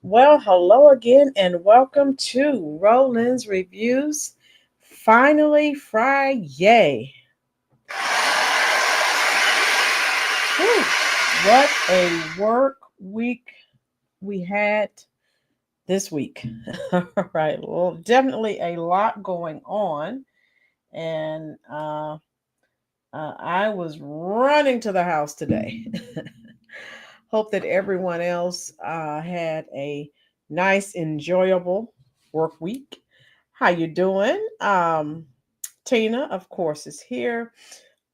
Well, hello again and welcome to Roland's Reviews. Finally, Friday. Whew, what a work week we had this week. All right. Well, definitely a lot going on. And I was running to the house today. Hope that everyone else had a nice, enjoyable work week. How you doing? Tina, of course, is here.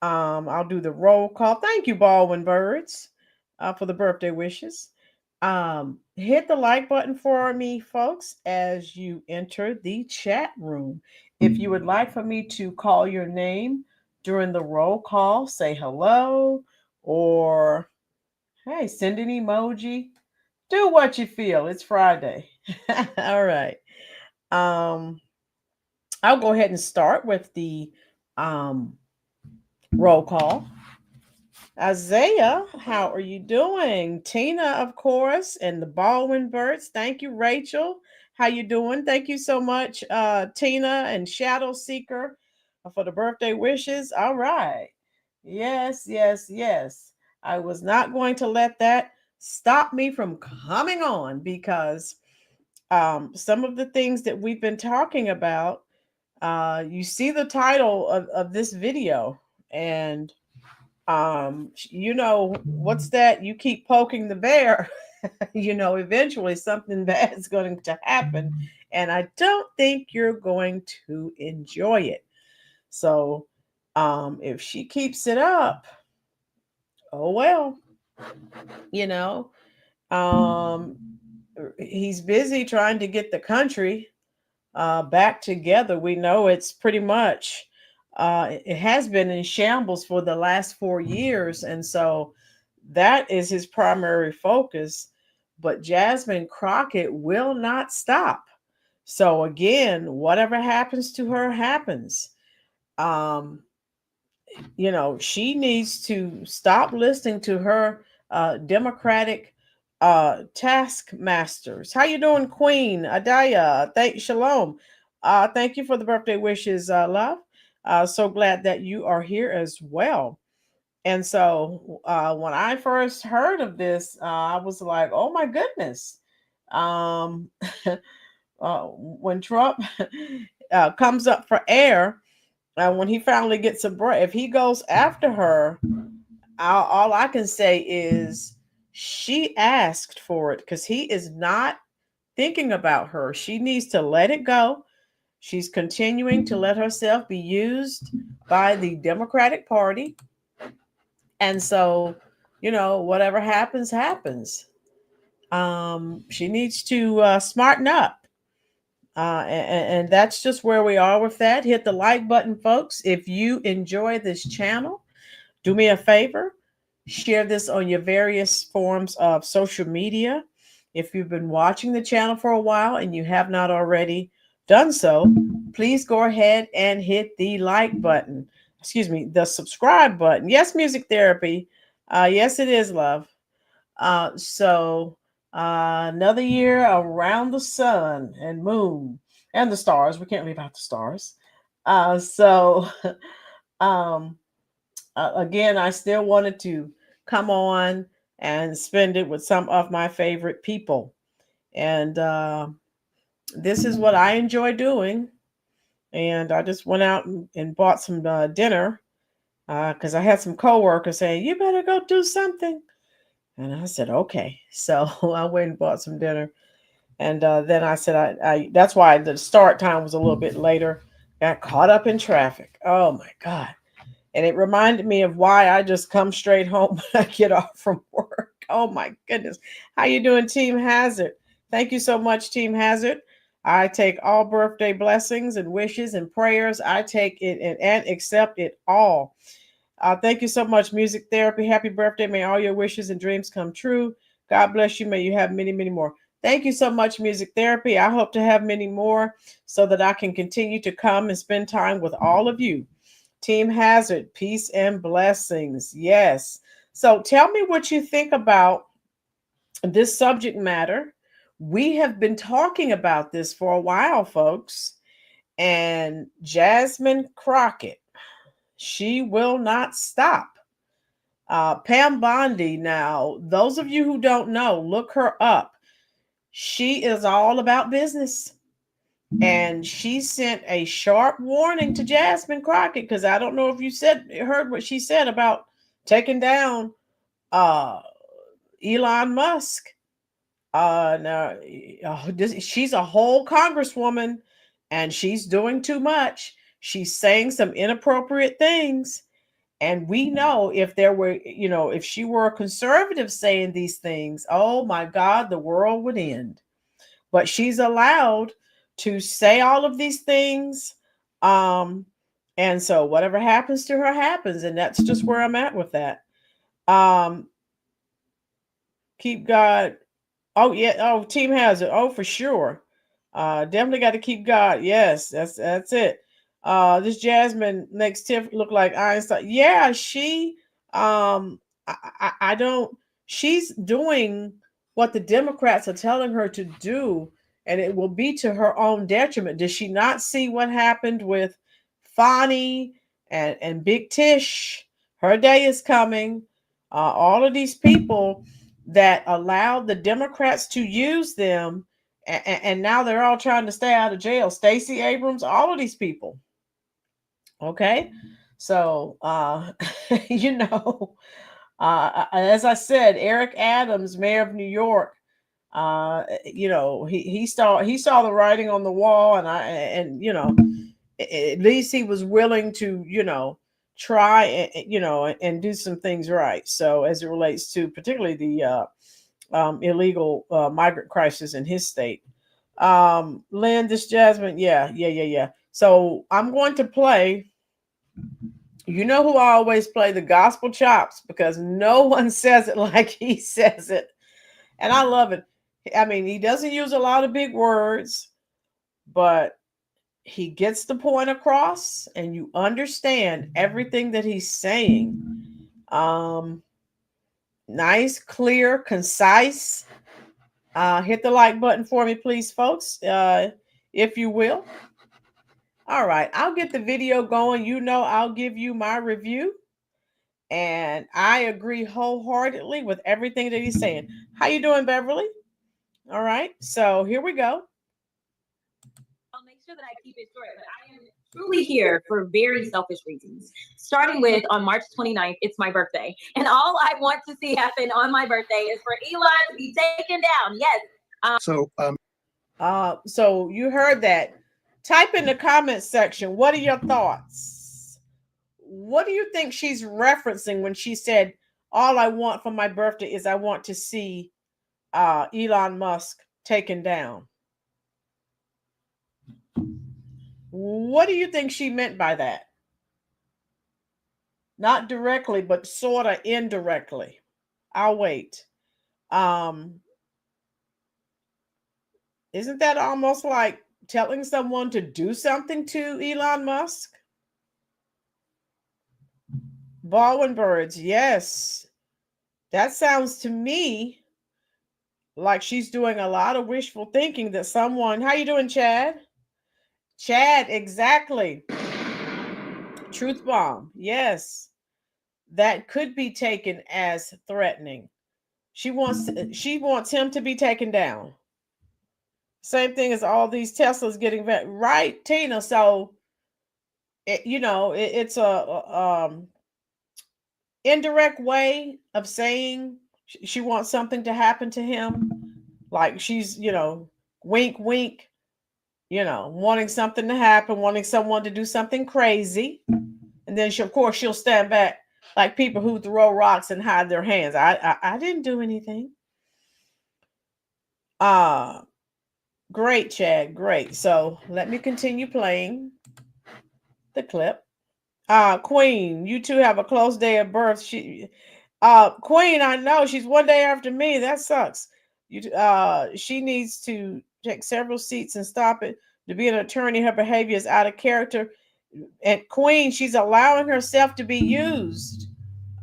I'll do the roll call. Thank you, Baldwin Birds, for the birthday wishes. Hit the like button for me, folks, as you enter the chat room. If you would like for me to call your name during the roll call, say hello or hey, send an emoji. Do what you feel. It's Friday. All right. Um, I'll go ahead and start with the um, roll call. Isaiah, how are you doing? Tina, of course, and the Baldwin Birds. Thank you, Rachel. How you doing? Thank you so much, Tina and Shadow Seeker, for the birthday wishes. All right. Yes, yes, yes. I was not going to let that stop me from coming on because some of the things that we've been talking about, you see the title of this video, and what's that? You keep poking the bear, eventually something bad is going to happen, and I don't think you're going to enjoy it. So, if she keeps it up, oh well, you know. Um, he's busy trying to get the country back together. We know it's pretty much it has been in shambles for the last 4 years, and so that is his primary focus. But Jasmine Crockett will not stop. So again, whatever happens to her happens. Um, she needs to stop listening to her Democratic taskmasters. How you doing, Queen Adaya? Thank Shalom. Thank you for the birthday wishes, love. So glad that you are here as well. And so when I first heard of this, I was like, "Oh my goodness!" Um, when Trump comes up for air, when he finally gets a break, if he goes after her, all I can say is she asked for it because he is not thinking about her. She needs to let it go. She's continuing to let herself be used by the Democratic Party. And so, whatever happens, happens. She needs to smarten up. And that's just where we are with that. Hit the like button, folks. If you enjoy this channel, do me a favor, share this on your various forms of social media. If you've been watching the channel for a while and you have not already done so, please go ahead and hit the like button. Excuse me, the subscribe button. Yes, music therapy. Yes, it is, love. Another year around the sun and moon and the stars. We can't leave out the stars. Uh, so, um, again, I still wanted to come on and spend it with some of my favorite people. And this is what I enjoy doing. And I just went out and bought some dinner because I had some coworkers saying, "You better go do something." And I said, "Okay." So I went and bought some dinner. And then I said, that's why the start time was a little bit later. Got caught up in traffic. Oh my God. And it reminded me of why I just come straight home when I get off from work. Oh my goodness. How you doing, Team Hazard? Thank you so much, Team Hazard. I take all birthday blessings and wishes and prayers. I take it and accept it all. Thank you so much, Music Therapy. Happy birthday. May all your wishes and dreams come true. God bless you. May you have many, many more. Thank you so much, Music Therapy. I hope to have many more so that I can continue to come and spend time with all of you. Team Hazard, peace and blessings. Yes. So tell me what you think about this subject matter. We have been talking about this for a while, folks. And Jasmine Crockett, she will not stop. Pam Bondi, now, those of you who don't know, look her up. She is all about business. And she sent a sharp warning to Jasmine Crockett, because I don't know if you heard what she said about taking down Elon Musk. Now, she's a whole congresswoman, and she's doing too much. She's saying some inappropriate things. And we know if there were, if she were a conservative saying these things, oh my God, the world would end. But she's allowed to say all of these things. And so whatever happens to her happens. And that's just where I'm at with that. Keep God. Oh, yeah. Oh, team has it. Oh, for sure. Definitely got to keep God. Yes, that's it. This Jasmine makes Tiff look like Einstein. Yeah, she I don't she's doing what the Democrats are telling her to do, and it will be to her own detriment. Does she not see what happened with Fani and Big Tish? Her day is coming. All of these people that allowed the Democrats to use them, and now they're all trying to stay out of jail. Stacey Abrams, all of these people. Okay, so as I said, Eric Adams, mayor of New York, he saw the writing on the wall, and at least he was willing to try and do some things right. So as it relates to particularly the illegal migrant crisis in his state. Lynn, this Jasmine, yeah. So I'm going to play. You know who I always play? The gospel chops, because no one says it like he says it. And I love it. I mean, he doesn't use a lot of big words, but he gets the point across, and you understand everything that he's saying. Nice, clear, concise. Hit the like button for me, please, folks, if you will. All right, I'll get the video going. I'll give you my review. And I agree wholeheartedly with everything that he's saying. How you doing, Beverly? All right, so here we go. I'll make sure that I keep it short, but I am truly here for very selfish reasons. Starting with, on March 29th, it's my birthday. And all I want to see happen on my birthday is for Elon to be taken down. Yes. So you heard that. Type in the comments section. What are your thoughts? What do you think she's referencing when she said, all I want for my birthday is I want to see Elon Musk taken down? What do you think she meant by that? Not directly, but sort of indirectly. I'll wait. Isn't that almost like telling someone to do something to Elon Musk? Baldwin birds, yes. That sounds to me like she's doing a lot of wishful thinking that someone... How you doing, Chad? Chad, exactly. Truth bomb, yes. That could be taken as threatening. She wants him to be taken down. Same thing as all these Teslas getting right, Tina. So it's a indirect way of saying she wants something to happen to him, like she's wink wink, wanting something to happen, wanting someone to do something crazy, and then she'll stand back like people who throw rocks and hide their hands. I didn't do anything. Great, Chad. Great. So let me continue playing the clip. Queen, you two have a close day of birth. Queen, I know she's one day after me. That sucks. She needs to take several seats and stop it. To be an attorney, her behavior is out of character. And Queen, she's allowing herself to be used.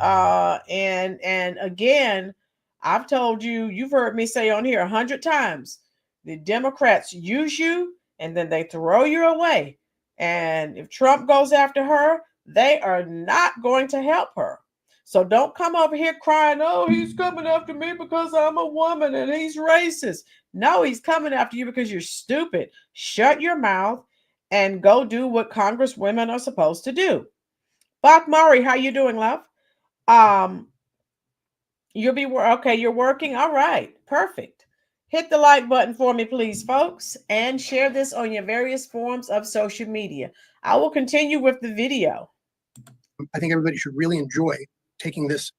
And again, I've told you, you've heard me say on here 100 times, The Democrats use you and then they throw you away. And if Trump goes after her, they are not going to help her. So don't come over here crying, oh, he's coming after me because I'm a woman and he's racist. No, he's coming after you because you're stupid. Shut your mouth and go do what congresswomen are supposed to do. Bach Murray, how you doing, love? You'll be okay. You're working. All right. Perfect. Hit the like button for me, please, folks, and share this on your various forms of social media. I will continue with the video. I think everybody should really enjoy taking this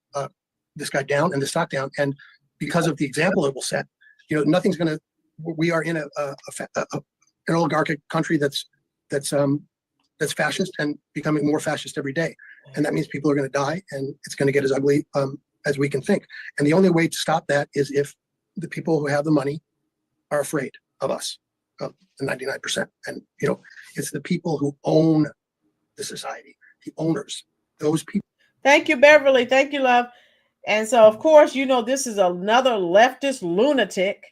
guy down and the stock down, and because of the example it will set, nothing's going to. We are in an oligarchic country that's fascist and becoming more fascist every day, and that means people are going to die, and it's going to get as ugly as we can think. And the only way to stop that is if the people who have the money are afraid of us, the 99%. And it's the people who own the society, the owners, those people. Thank you, Beverly. Thank you, love. And so, of course, this is another leftist lunatic.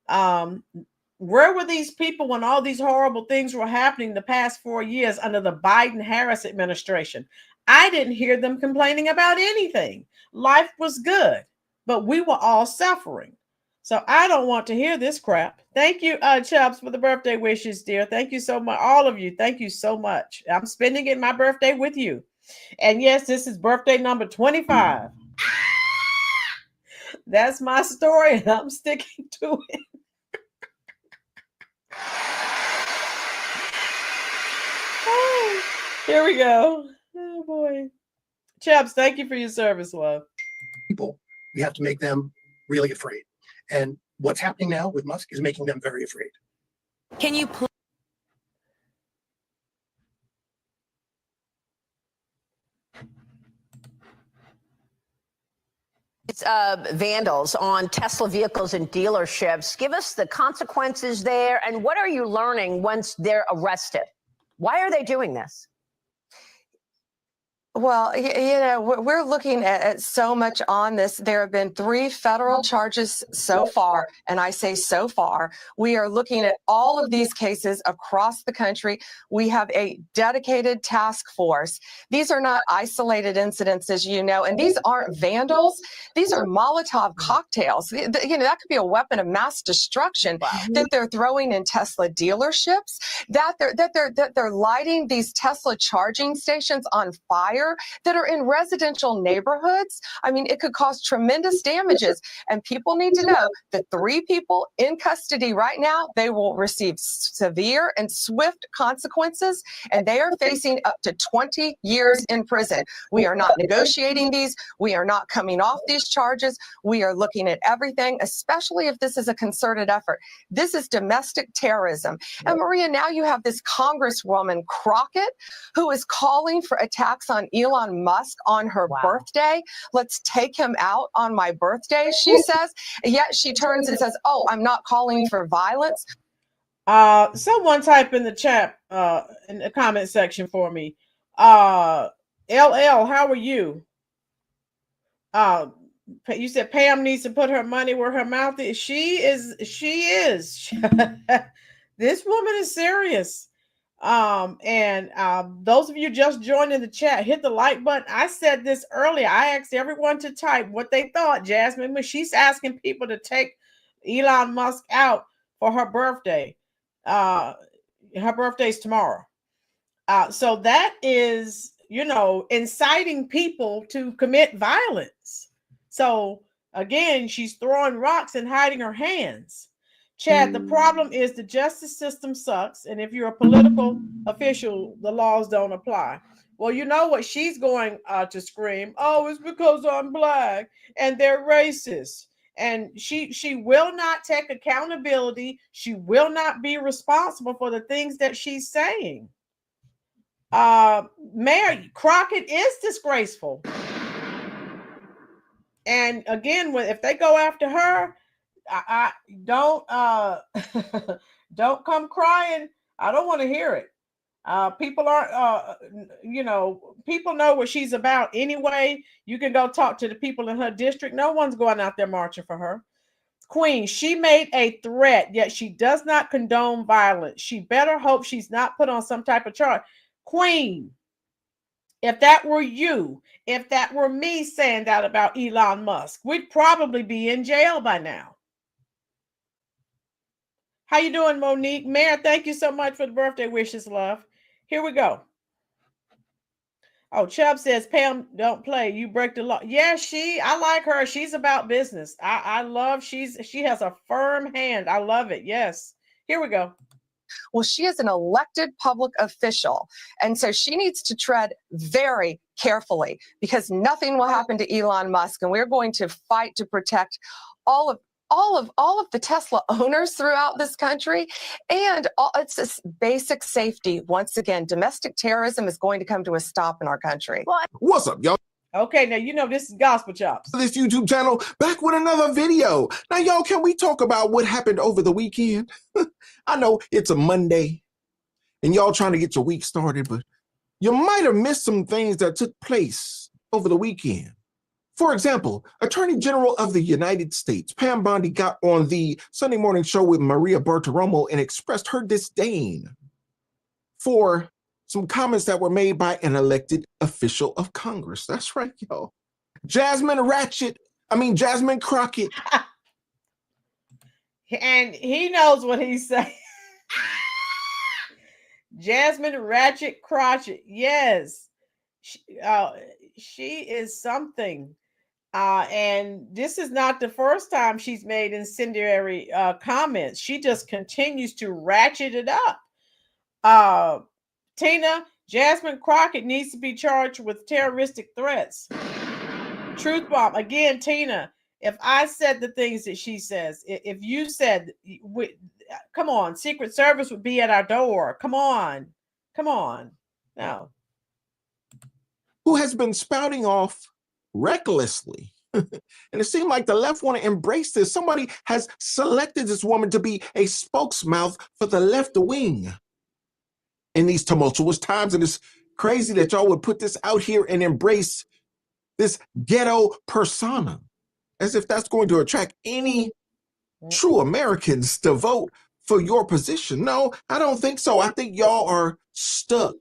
Where were these people when all these horrible things were happening the past 4 years under the Biden-Harris administration? I didn't hear them complaining about anything. Life was good, but we were all suffering. So I don't want to hear this crap. Thank you, Chubbs, for the birthday wishes, dear. Thank you so much. All of you, thank you so much. I'm spending it my birthday with you. And yes, this is birthday number 25. That's my story, and I'm sticking to it. Oh, here we go. Oh, boy. Chubbs, thank you for your service, love. People, we have to make them really afraid. And what's happening now with Musk is making them very afraid. Can you please? Vandals on Tesla vehicles and dealerships. Give us the consequences there, and what are you learning once they're arrested? Why are they doing this? Well, we're looking at so much on this. There have been 3 federal charges so far, and I say so far. We are looking at all of these cases across the country. We have a dedicated task force. These are not isolated incidents, as you know, and these aren't vandals. These are Molotov cocktails. That could be a weapon of mass destruction that they're throwing in Tesla dealerships, that they're lighting these Tesla charging stations on fire that are in residential neighborhoods. I mean, it could cause tremendous damages. And people need to know that 3 people in custody right now, they will receive severe and swift consequences, and they are facing up to 20 years in prison. We are not negotiating these. We are not coming off these charges. We are looking at everything, especially if this is a concerted effort. This is domestic terrorism. And Maria, now you have this Congresswoman Crockett who is calling for attacks on Elon Musk on her birthday. Let's take him out on my birthday, she says. Yet she turns and says, oh, I'm not calling for violence. Someone type in the chat, in the comment section for me. LL, how are you? You said Pam needs to put her money where her mouth is. She is. This woman is serious. Those of you just joined in the chat, hit the like button. I said this earlier. I asked everyone to type what they thought, Jasmine, when she's asking people to take Elon Musk out for her birthday. Her birthday's tomorrow. So that is, inciting people to commit violence. So again, she's throwing rocks and hiding her hands. Chad, the problem is the justice system sucks. And if you're a political official, the laws don't apply. Well, you know what? She's going to scream, oh, it's because I'm Black and they're racist. And she will not take accountability. She will not be responsible for the things that she's saying. Mayor Crockett is disgraceful. And again, if they go after her, I don't don't come crying. I don't want to hear it. People aren't people know what she's about anyway. You can go talk to the people in her district. No one's going out there marching for her. Queen, she made a threat, yet she does not condone violence. She better hope she's not put on some type of charge. Queen, if that were you, if that were me saying that about Elon Musk, we'd probably be in jail by now. How you doing, Monique? Mayor, thank you so much for the birthday wishes, love. Here we go. Oh, Chubb says, Pam, don't play. You break the law. Yeah, I like her. She's about business. I love, she has a firm hand. I love it. Yes. Here we go. Well, she is an elected public official. And so she needs to tread very carefully because nothing will happen to Elon Musk. And we're going to fight to protect all of the Tesla owners throughout this country. And it's this basic safety. Once again, domestic terrorism is going to come to a stop in our country. What's up, y'all? Okay, now you know this is Gospel Chops. This YouTube channel back with another video. Now, y'all, can we talk about what happened over the weekend? I know it's a Monday and y'all trying to get your week started, but you might have missed some things that took place over the weekend. For example, Attorney General of the United States, Pam Bondi, got on the Sunday morning show with Maria Bartiromo and expressed her disdain for some comments that were made by an elected official of Congress. That's right, y'all. Jasmine Crockett. And he knows what he's saying. Jasmine Ratchet Crotchet. Yes. She is something. And this is not the first time she's made incendiary comments. She just continues to ratchet it up. Tina, Jasmine Crockett needs to be charged with terroristic threats. Truth bomb. Again, Tina, if I said the things that she says, if you said, come on, Secret Service would be at our door. Come on. No. Who has been spouting off recklessly. And it seemed like the left want to embrace this. Somebody has selected this woman to be a spokesmouth for the left wing in these tumultuous times. And it's crazy that y'all would put this out here and embrace this ghetto persona as if that's going to attract any true Americans to vote for your position. No, I don't think so. I think y'all are stuck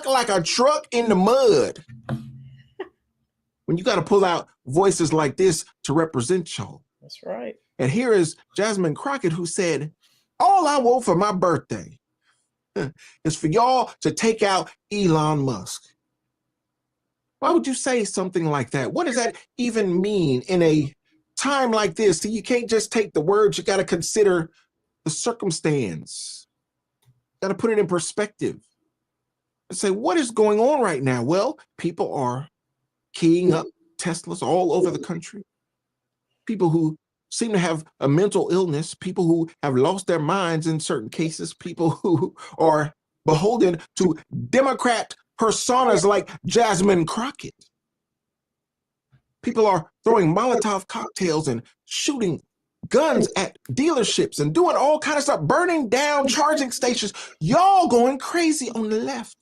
like a truck in the mud. When you got to pull out voices like this to represent y'all. That's right. And here is Jasmine Crockett, who said, all I want for my birthday is for y'all to take out Elon Musk. Why would you say something like that? What does that even mean in a time like this? So you can't just take the words, you got to consider the circumstance. Got to put it in perspective and say, what is going on right now? Well, people are keying up Teslas all over the country. People who seem to have a mental illness, people who have lost their minds in certain cases, people who are beholden to Democrat personas like Jasmine Crockett. People are throwing Molotov cocktails and shooting guns at dealerships and doing all kinds of stuff, burning down charging stations. Y'all going crazy on the left.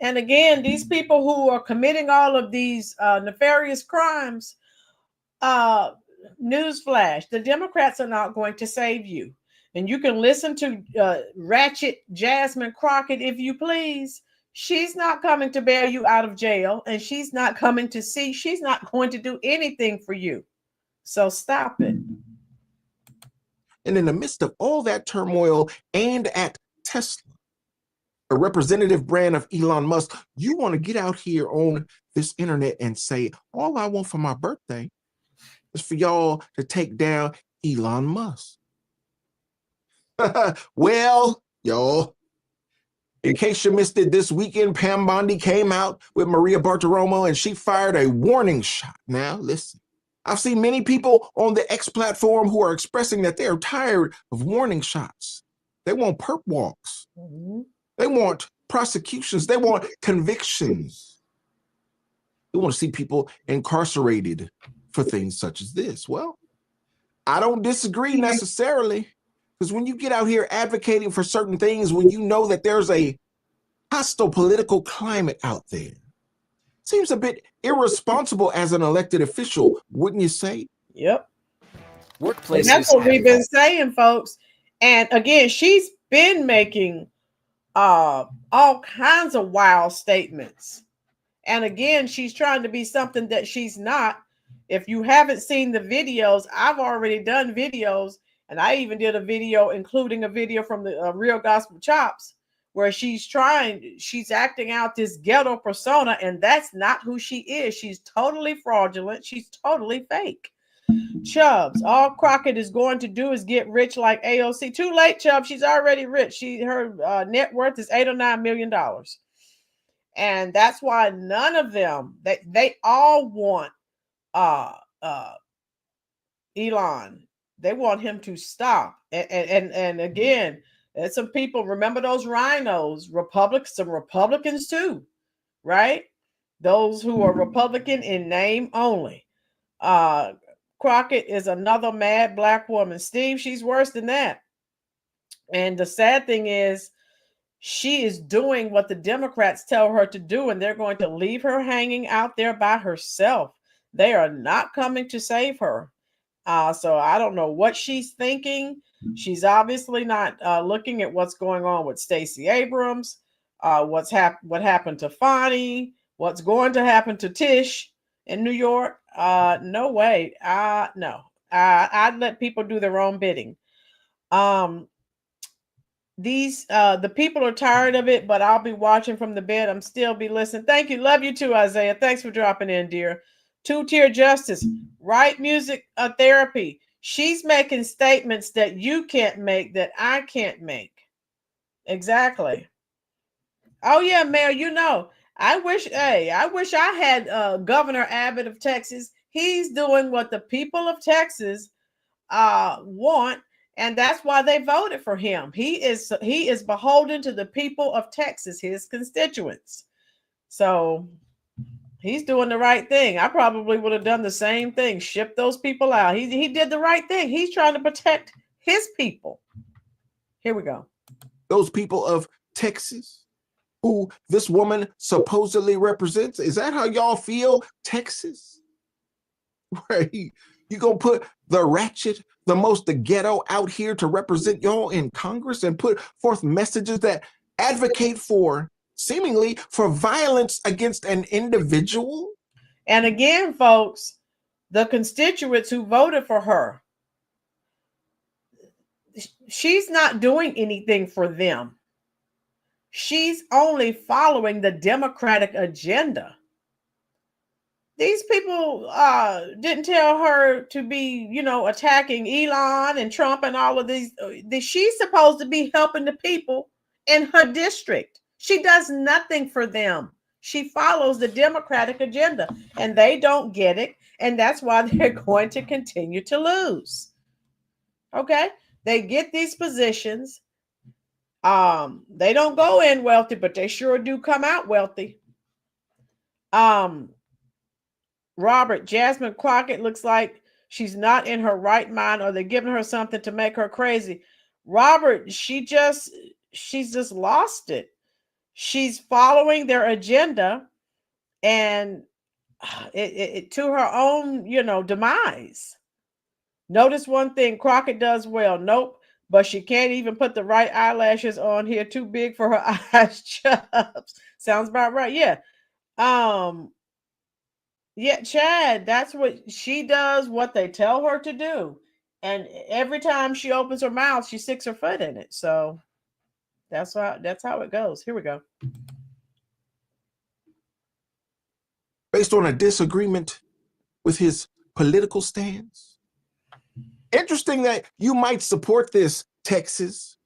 And again, these people who are committing all of these nefarious crimes, newsflash, the Democrats are not going to save you. And you can listen to ratchet Jasmine Crockett if you please. She's not coming to bail you out of jail, and she's not going to do anything for you. So stop it. And in the midst of all that turmoil and at Tesla, a representative brand of Elon Musk, you want to get out here on this internet and say, all I want for my birthday is for y'all to take down Elon Musk. Well, y'all, in case you missed it, this weekend, Pam Bondi came out with Maria Bartiromo and she fired a warning shot. Now, listen, I've seen many people on the X platform who are expressing that they're tired of warning shots. They want perp walks. Mm-hmm. They want prosecutions. They want convictions. They want to see people incarcerated for things such as this. Well, I don't disagree necessarily, because when you get out here advocating for certain things, when you know that there's a hostile political climate out there, seems a bit irresponsible as an elected official, wouldn't you say? Yep. And that's what we've been saying, folks. And again, she's been making all kinds of wild statements. And again, she's trying to be something that she's not. If you haven't seen the videos, I've already done videos, and I even did a video, including a video from the Real Gospel Chops, where she's acting out this ghetto persona, and that's not who she is. She's totally fraudulent. She's totally fake. Chubbs, all Crockett is going to do is get rich like AOC. Too late, Chubbs. She's already rich. Her net worth is $8 or $9 million. And that's why none of them, they all want Elon. They want him to stop. And again, there's some people, remember those rhinos, some Republicans too, right? Those who are Republican in name only. Crockett is another mad black woman. Steve, she's worse than that. And the sad thing is, she is doing what the Democrats tell her to do, and they're going to leave her hanging out there by herself. They are not coming to save her. So I don't know what she's thinking. She's obviously not looking at what's going on with Stacey Abrams, what happened to Fonnie, what's going to happen to Tish in New York. No way. No. I'd let people do their own bidding. The people are tired of it, but I'll be watching from the bed. I'm still be listening. Thank you. Love you too, Isaiah. Thanks for dropping in, dear. Two-tier justice, right music therapy. She's making statements that you can't make, that I can't make. Exactly. Oh yeah, Mayor, I wish I had Governor Abbott of Texas. He's doing what the people of Texas want. And that's why they voted for him. He is beholden to the people of Texas, his constituents. So he's doing the right thing. I probably would have done the same thing, ship those people out. He did the right thing. He's trying to protect his people. Here we go. Those people of Texas who this woman supposedly represents. Is that how y'all feel, Texas? Right? You gonna put the ratchet, the ghetto out here to represent y'all in Congress and put forth messages that advocate seemingly for violence against an individual? And again, folks, the constituents who voted for her, she's not doing anything for them. She's only following the Democratic agenda. These people didn't tell her to be, attacking Elon and Trump and all of these. She's supposed to be helping the people in her district. She does nothing for them. She follows the Democratic agenda, and they don't get it. And that's why they're going to continue to lose. Okay? They get these positions. They don't go in wealthy, but they sure do come out wealthy. Robert, Jasmine Crockett looks like she's not in her right mind, or they're giving her something to make her crazy. Robert, she's just lost it. She's following their agenda, and it to her own, demise. Notice one thing Crockett does well. Nope, but she can't even put the right eyelashes on here. Too big for her eyes. Chubbs. Sounds about right. Yeah. Yeah, Chad, that's what she does, what they tell her to do. And every time she opens her mouth, she sticks her foot in it. So that's how it goes. Here we go. Based on a disagreement with his political stance. Interesting that you might support this, Texas.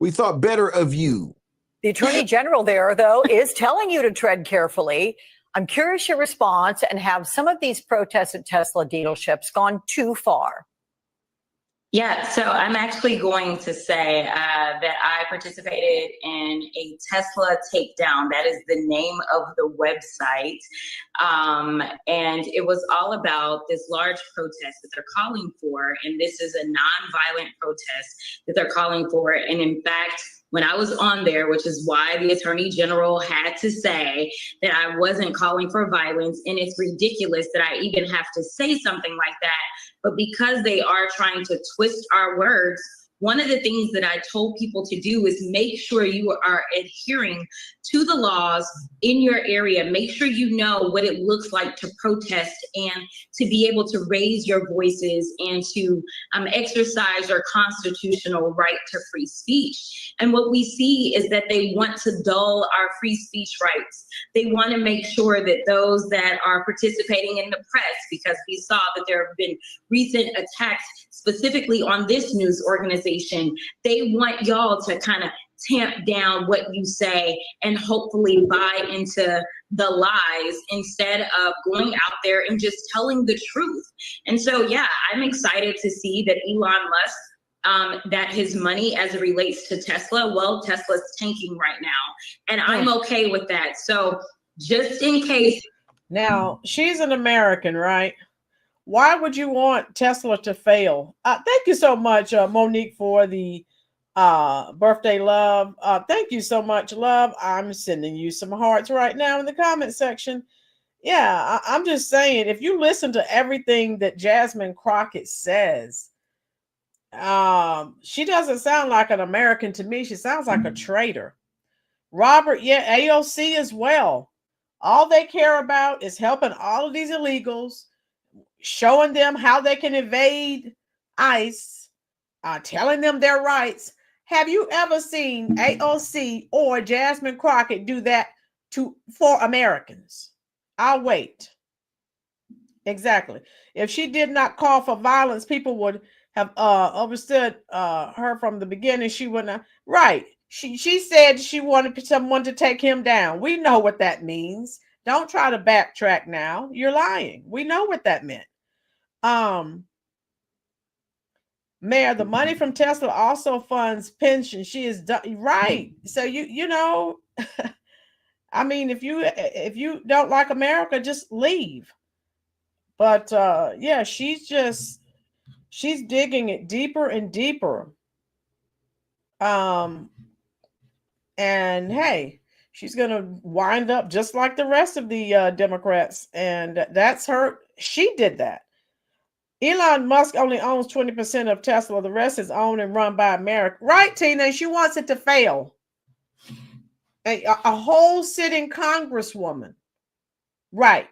We thought better of you. The Attorney General there, though, is telling you to tread carefully. I'm curious your response, and have some of these protests at Tesla dealerships gone too far? Yeah, so I'm actually going to say that I participated in a Tesla takedown. That is the name of the website. And it was all about this large protest that they're calling for. And this is a nonviolent protest that they're calling for. And in fact, when I was on there, which is why the Attorney General had to say that I wasn't calling for violence, and it's ridiculous that I even have to say something like that, But because they are trying to twist our words, one of the things that I told people to do is make sure you are adhering to the laws in your area. Make sure you know what it looks like to protest and to be able to raise your voices and to exercise your constitutional right to free speech. And what we see is that they want to dull our free speech rights. They want to make sure that those that are participating in the press, because we saw that there have been recent attacks specifically on this news organization, they want y'all to kind of tamp down what you say and hopefully buy into the lies instead of going out there and just telling the truth. And so, yeah, I'm excited to see that Elon Musk, that his money as it relates to Tesla, well, Tesla's tanking right now. And I'm okay with that. So just in case. Now, she's an American, right? Why would you want Tesla to fail? Thank you so much, Monique, for the birthday love. Thank you so much, love. I'm sending you some hearts right now in the comment section. Yeah, I'm just saying, if you listen to everything that Jasmine Crockett says, she doesn't sound like an American to me. She sounds like a traitor. Robert, yeah, AOC as well. All they care about is helping all of these illegals, showing them how they can evade ICE, telling them their rights. Have you ever seen AOC or Jasmine Crockett do that for Americans? I'll wait. Exactly. If she did not call for violence, people would have understood her from the beginning. She wouldn't. Right. She said she wanted someone to take him down. We know what that means. Don't try to backtrack now. You're lying. We know what that meant. Mayor, the money from Tesla also funds pension. She is right. So you know, I mean, if you don't like America, just leave. But yeah, she's digging it deeper and deeper. And hey, she's gonna wind up just like the rest of the Democrats, and that's her. She did that. Elon Musk only owns 20% of Tesla. The rest is owned and run by America. Right, Tina? She wants it to fail. A whole sitting congresswoman. Right.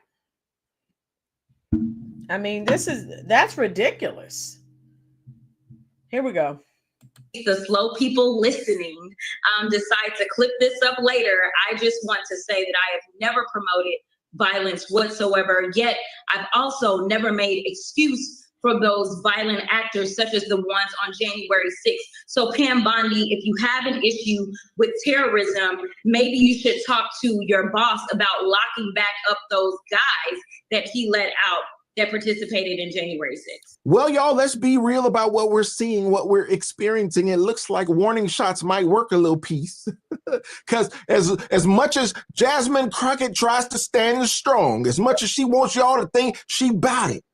I mean, that's ridiculous. Here we go. The slow people listening decide to clip this up later. I just want to say that I have never promoted violence whatsoever, yet I've also never made excuse for those violent actors such as the ones on January 6th. So Pam Bondi, if you have an issue with terrorism, maybe you should talk to your boss about locking back up those guys that he let out that participated in January 6th. Well, y'all, let's be real about what we're seeing, what we're experiencing. It looks like warning shots might work a little piece. Because as much as Jasmine Crockett tries to stand strong, as much as she wants y'all to think she bout it,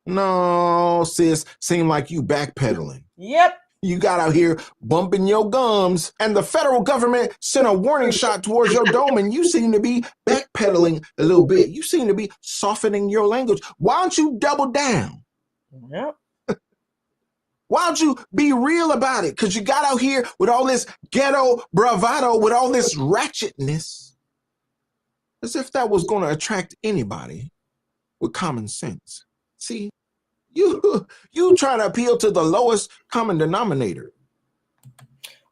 no, sis, seem like you backpedaling. Yep. You got out here bumping your gums, and the federal government sent a warning shot towards your dome, and you seem to be backpedaling a little bit. You seem to be softening your language. Why don't you double down? Yep. Why don't you be real about it? Because you got out here with all this ghetto bravado, with all this ratchetness, as if that was going to attract anybody with common sense. See, you try to appeal to the lowest common denominator.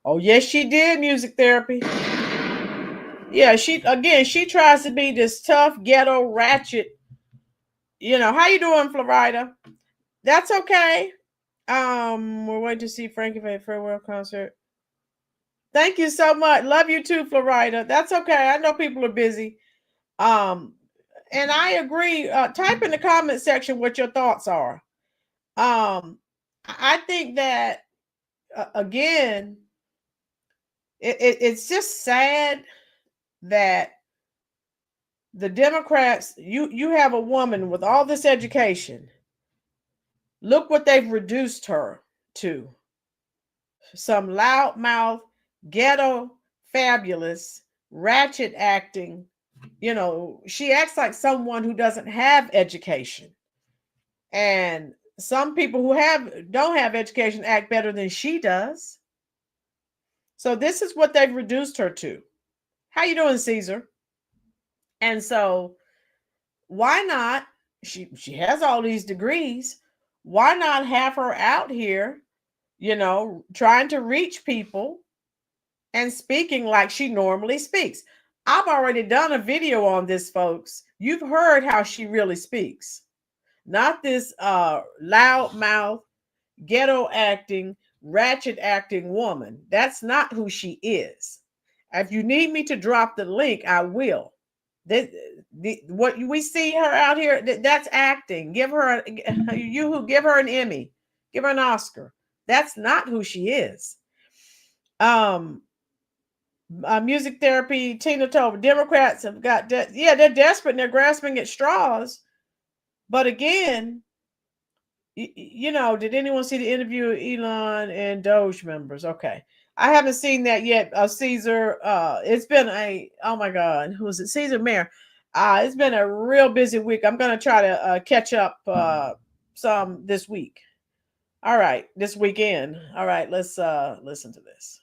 Oh, yes, she did, music therapy. Yeah, she tries to be this tough ghetto ratchet. You know, how you doing, Florida? That's okay. We're waiting to see Frankie for a farewell concert. Thank you so much. Love you too, Florida. That's okay. I know people are busy. And I agree. Type in the comment section what your thoughts are. I think that again, it's just sad that the Democrats, you have a woman with all this education. Look what they've reduced her to. Some loudmouth, ghetto, fabulous, ratchet acting. You know, she acts like someone who doesn't have education. And some people who don't have education act better than she does. So this is what they've reduced her to. How you doing, Caesar? And so why not? She has all these degrees. Why not have her out here, trying to reach people and speaking like she normally speaks? I've already done a video on this, folks. You've heard how she really speaks. Not this loudmouth, ghetto acting, ratchet acting woman. That's not who she is. If you need me to drop the link, I will. What we see her out here, that's acting. Give her give her an Emmy, give her an Oscar. That's not who she is. Music therapy. Tina told Democrats have got they're desperate and they're grasping at straws. But again, did anyone see the interview of Elon and Doge members? Okay. I haven't seen that yet. Caesar, it's been oh my God, who is it? Caesar Mayer. It's been a real busy week. I'm going to try to catch up some this week. All right, this weekend. All right, let's listen to this.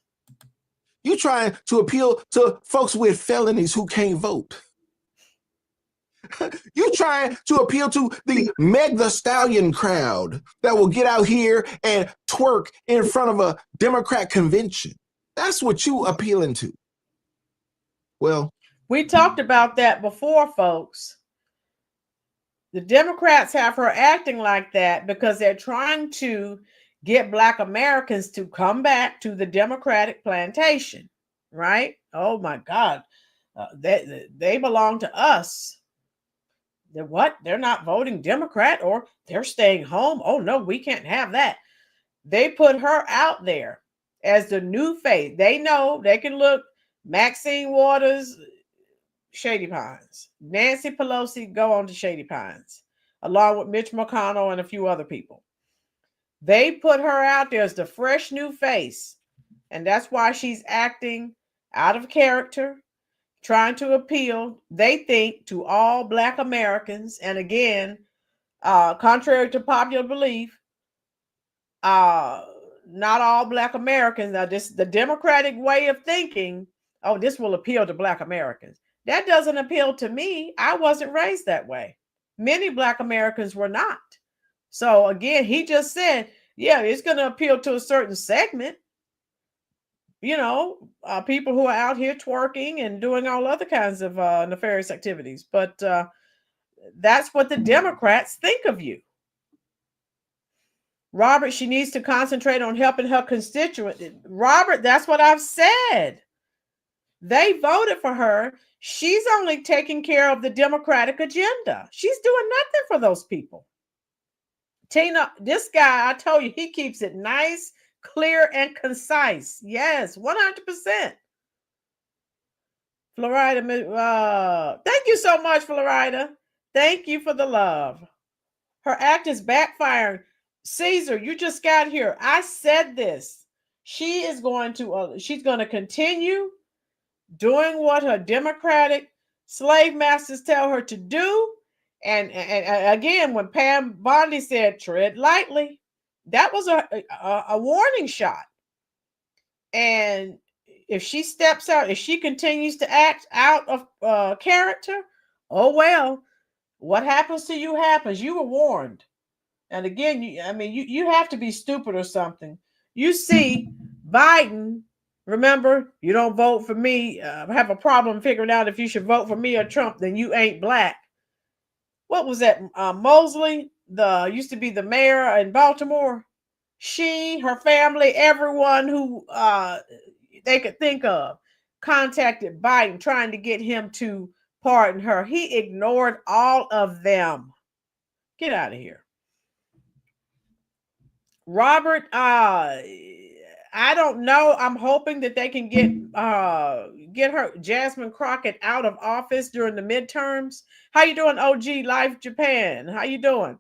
You trying to appeal to folks with felonies who can't vote. You trying to appeal to the Meg the Stallion crowd that will get out here and twerk in front of a Democrat convention. That's what you appealing to. Well, we talked about that before, folks. The Democrats have her acting like that because they're trying to get Black Americans to come back to the Democratic plantation, right? Oh my God. They belong to us. They're not voting Democrat, or they're staying home. Oh no, we can't have that. They put her out there as the new face. They know they can look Maxine Waters, Shady Pines. Nancy Pelosi, go on to Shady Pines, along with Mitch McConnell and a few other people. They put her out there as the fresh new face. And that's why she's acting out of character, trying to appeal, they think, to all Black Americans. And again, contrary to popular belief, not all Black Americans. Now, the Democratic way of thinking, oh, this will appeal to Black Americans. That doesn't appeal to me. I wasn't raised that way. Many Black Americans were not. So again, he just said, yeah, it's going to appeal to a certain segment. People who are out here twerking and doing all other kinds of nefarious activities. But that's what the Democrats think of you. Robert, she needs to concentrate on helping her constituent. Robert, that's what I've said. They voted for her. She's only taking care of the Democratic agenda. She's doing nothing for those people. Tina, this guy, I told you, he keeps it nice, clear, and concise. Yes, 100%. Florida, thank you so much, Florida. Thank you for the love. Her act is backfiring. Caesar, you just got here. I said this. She's going to continue doing what her Democratic slave masters tell her to do. And again, when Pam Bondi said, tread lightly, that was a warning shot. And if she steps out, if she continues to act out of character, oh, well, what happens to you happens. You were warned. And again, you have to be stupid or something. You see Biden, remember, you don't vote for me. Have a problem figuring out if you should vote for me or Trump, then you ain't Black. What was that? Mosley, used to be the mayor in Baltimore. She, her family, everyone who they could think of contacted Biden trying to get him to pardon her. He ignored all of them. Get out of here. Robert, I don't know. I'm hoping that they can get her, Jasmine Crockett, out of office during the midterms. How you doing, OG Life Japan? How you doing?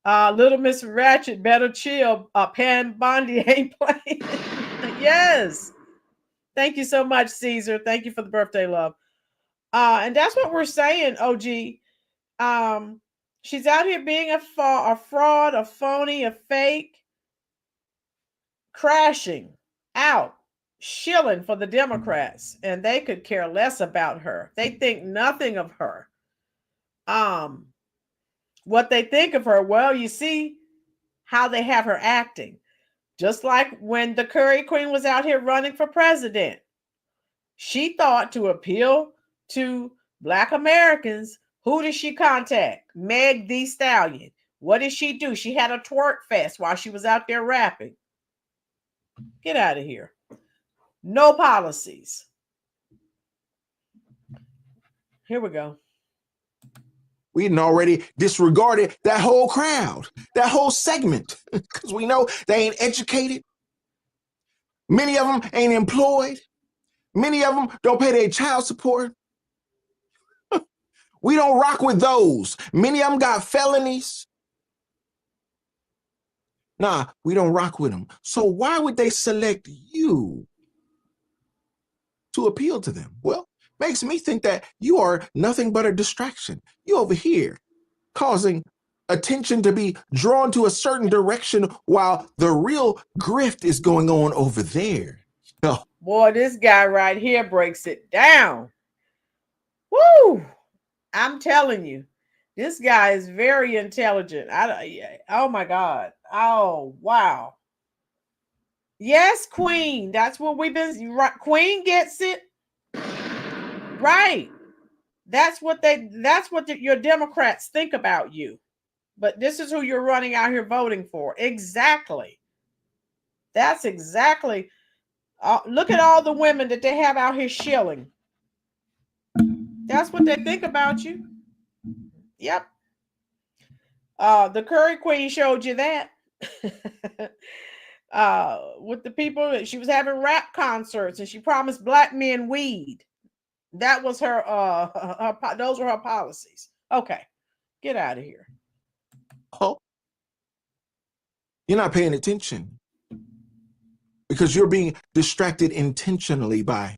Little Miss Ratchet, better chill. Pam Bondi ain't playing. Yes. Thank you so much, Caesar. Thank you for the birthday love. And that's what we're saying, OG. She's out here being a fraud, a phony, a fake, crashing out, shilling for the Democrats, and they could care less about her. They think nothing of her. What they think of her, well, you see how they have her acting. Just like when the Curry Queen was out here running for president. She thought to appeal to Black Americans. Who did she contact? Meg Thee Stallion. What did she do? She had a twerk fest while she was out there rapping. Get out of here. No policies. Here we go. We had already disregarded that whole crowd, that whole segment, because we know they ain't educated. Many of them ain't employed. Many of them don't pay their child support. We don't rock with those. Many of them got felonies. Nah, we don't rock with them. So why would they select you to appeal to them? Well, makes me think that you are nothing but a distraction. You over here causing attention to be drawn to a certain direction while the real grift is going on over there. Oh. Boy, this guy right here breaks it down. Woo! I'm telling you, this guy is very intelligent. Oh my God. Oh, wow. Yes, Queen. That's what we've been. Queen gets it. Right. That's what your Democrats think about you. But this is who you're running out here voting for. Exactly. That's exactly. Look at all the women that they have out here shilling. That's what they think about you. Yep. The Curry Queen showed you that. With the people, she was having rap concerts and she promised Black men weed. That was her those were her policies. Okay, get out of here. Oh, you're not paying attention because you're being distracted intentionally by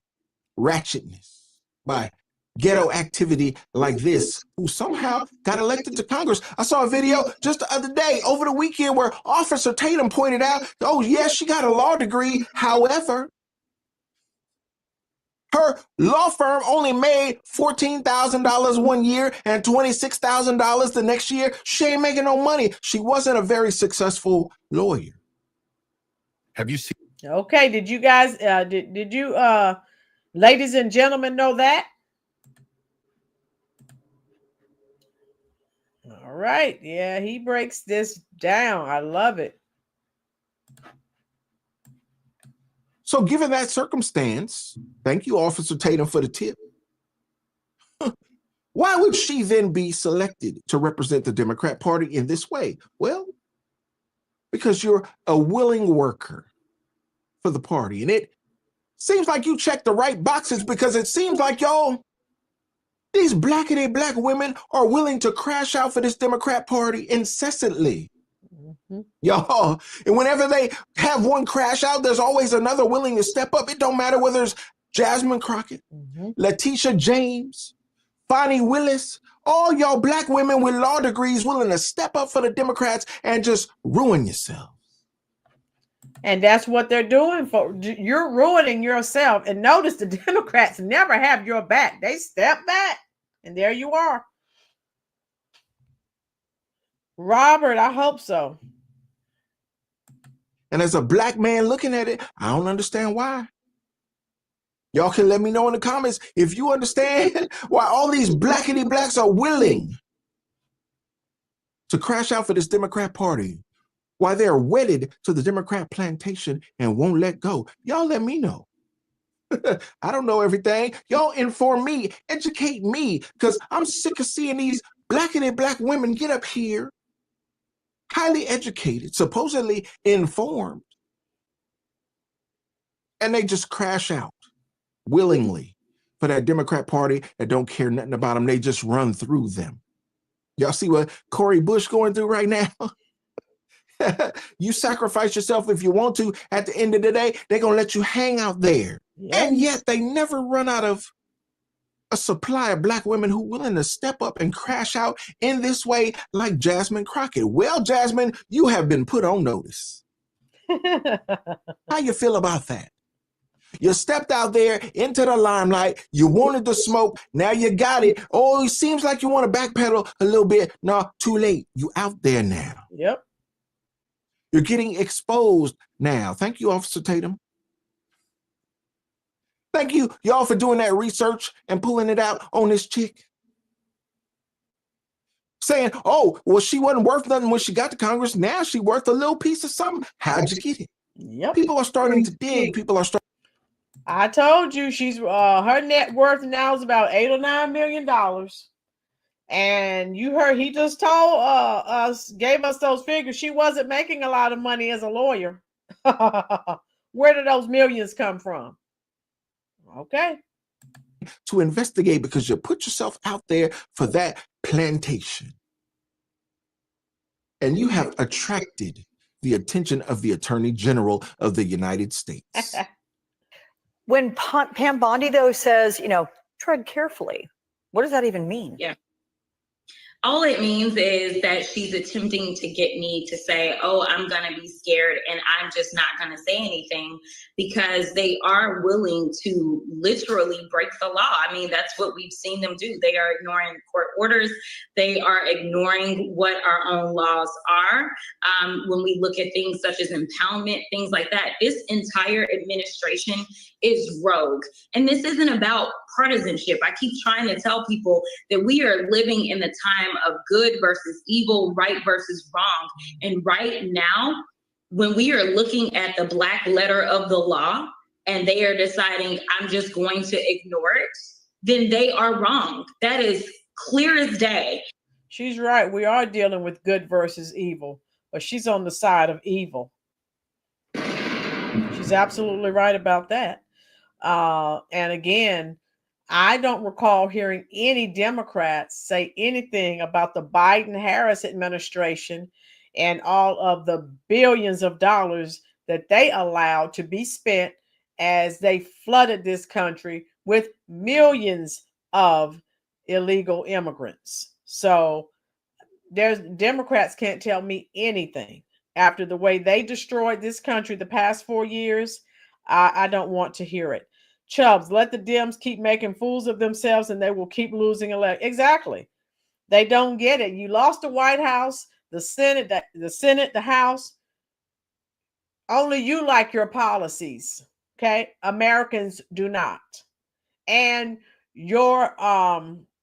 ratchetness, by ghetto activity like this, who somehow got elected to Congress. I saw a video just the other day over the weekend where Officer Tatum pointed out, oh yes, she got a law degree. However, her law firm only made $14,000 one year and $26,000 the next year. She ain't making no money. She wasn't a very successful lawyer. Have you seen? Okay, did you guys, did you, ladies and gentlemen, know that? All right. Yeah, he breaks this down. I love it. So given that circumstance, thank you, Officer Tatum, for the tip. Why would she then be selected to represent the Democrat Party in this way? Well, because you're a willing worker for the party. And it seems like you check the right boxes because it seems like, y'all, these blackity black women are willing to crash out for this Democrat Party incessantly. Y'all, and whenever they have one crash out, there's always another willing to step up. It don't matter whether it's Jasmine Crocke, Letitia James, Bonnie Willis, all y'all black women with law degrees willing to step up for the Democrats and just ruin yourself. And that's what they're doing. You're ruining yourself. And notice the Democrats never have your back. They step back, and there you are. Robert, I hope so. And as a black man looking at it, I don't understand why. Y'all can let me know in the comments if you understand why all these blackity blacks are willing to crash out for this Democrat Party, why they're wedded to the Democrat plantation and won't let go. Y'all let me know. I don't know everything. Y'all inform me, educate me, because I'm sick of seeing these blackity black women get up here, highly educated, supposedly informed, and they just crash out willingly for that Democrat Party that don't care nothing about them. They just run through them. Y'all see what Cori Bush going through right now? You sacrifice yourself if you want to. At the end of the day, they're going to let you hang out there. Yes. And yet they never run out of a supply of Black women who are willing to step up and crash out in this way, like Jasmine Crockett. Well, Jasmine, you have been put on notice. How you feel about that? You stepped out there into the limelight. You wanted the smoke. Now you got it. Oh, it seems like you want to backpedal a little bit. No, too late. You out there now. Yep. You're getting exposed now. Thank you, Officer Tatum. Thank you, y'all, for doing that research and pulling it out on this chick. Saying, oh, well, she wasn't worth nothing when she got to Congress. Now she worth a little piece of something. How'd you get it? Yep. People are starting to dig. People are starting. I told you she's her net worth now is about $8 or $9 million. And you heard he just told us, gave us those figures. She wasn't making a lot of money as a lawyer. Where did those millions come from? Okay. To investigate because you put yourself out there for that plantation. And you have attracted the attention of the Attorney General of the United States. When Pam Bondi, though, says, tread carefully, what does that even mean? Yeah. All it means is that she's attempting to get me to say, oh, I'm going to be scared and I'm just not going to say anything, because they are willing to literally break the law. I mean, that's what we've seen them do. They are ignoring court orders. They are ignoring what our own laws are. When we look at things such as impoundment, things like that, this entire administration is rogue. And this isn't about partisanship. I keep trying to tell people that we are living in the time of good versus evil, right versus wrong. And right now, when we are looking at the black letter of the law and they are deciding, I'm just going to ignore it, then they are wrong. That is clear as day. She's right. We are dealing with good versus evil, but she's on the side of evil. She's absolutely right about that. And again, I don't recall hearing any Democrats say anything about the Biden-Harris administration and all of the billions of dollars that they allowed to be spent as they flooded this country with millions of illegal immigrants. So Democrats can't tell me anything. After the way they destroyed this country the past 4 years, I don't want to hear it. Chubbs, let the Dems keep making fools of themselves and they will keep losing elections. Exactly. They don't get it. You lost the White House, the Senate, the House. Only you like your policies. Okay. Americans do not. And your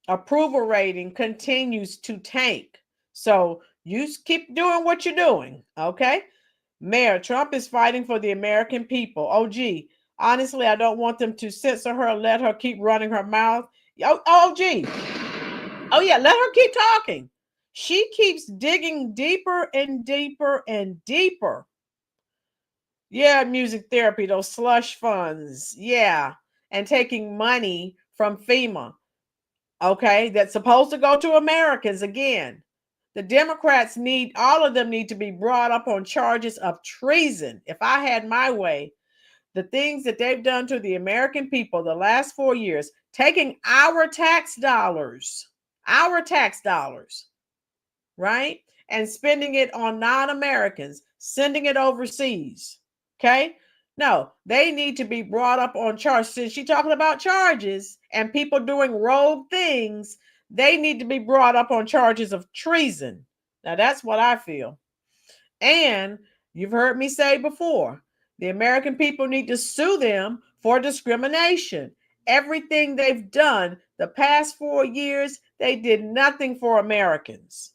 approval rating continues to tank. So you keep doing what you're doing. Okay. Mayor, Trump is fighting for the American people. Oh, gee. Honestly, I don't want them to censor her, let her keep running her mouth. Oh, gee. Oh, yeah, let her keep talking. She keeps digging deeper and deeper and deeper. Yeah, music therapy, those slush funds. Yeah, and taking money from FEMA. Okay, that's supposed to go to Americans again. The Democrats all of them need to be brought up on charges of treason. If I had my way, the things that they've done to the American people the last 4 years, taking our tax dollars, right? And spending it on non-Americans, sending it overseas. Okay? No, they need to be brought up on charges. Since she's talking about charges and people doing rogue things, they need to be brought up on charges of treason. Now, that's what I feel. And you've heard me say before, the American people need to sue them for discrimination. Everything they've done the past 4 years, they did nothing for Americans.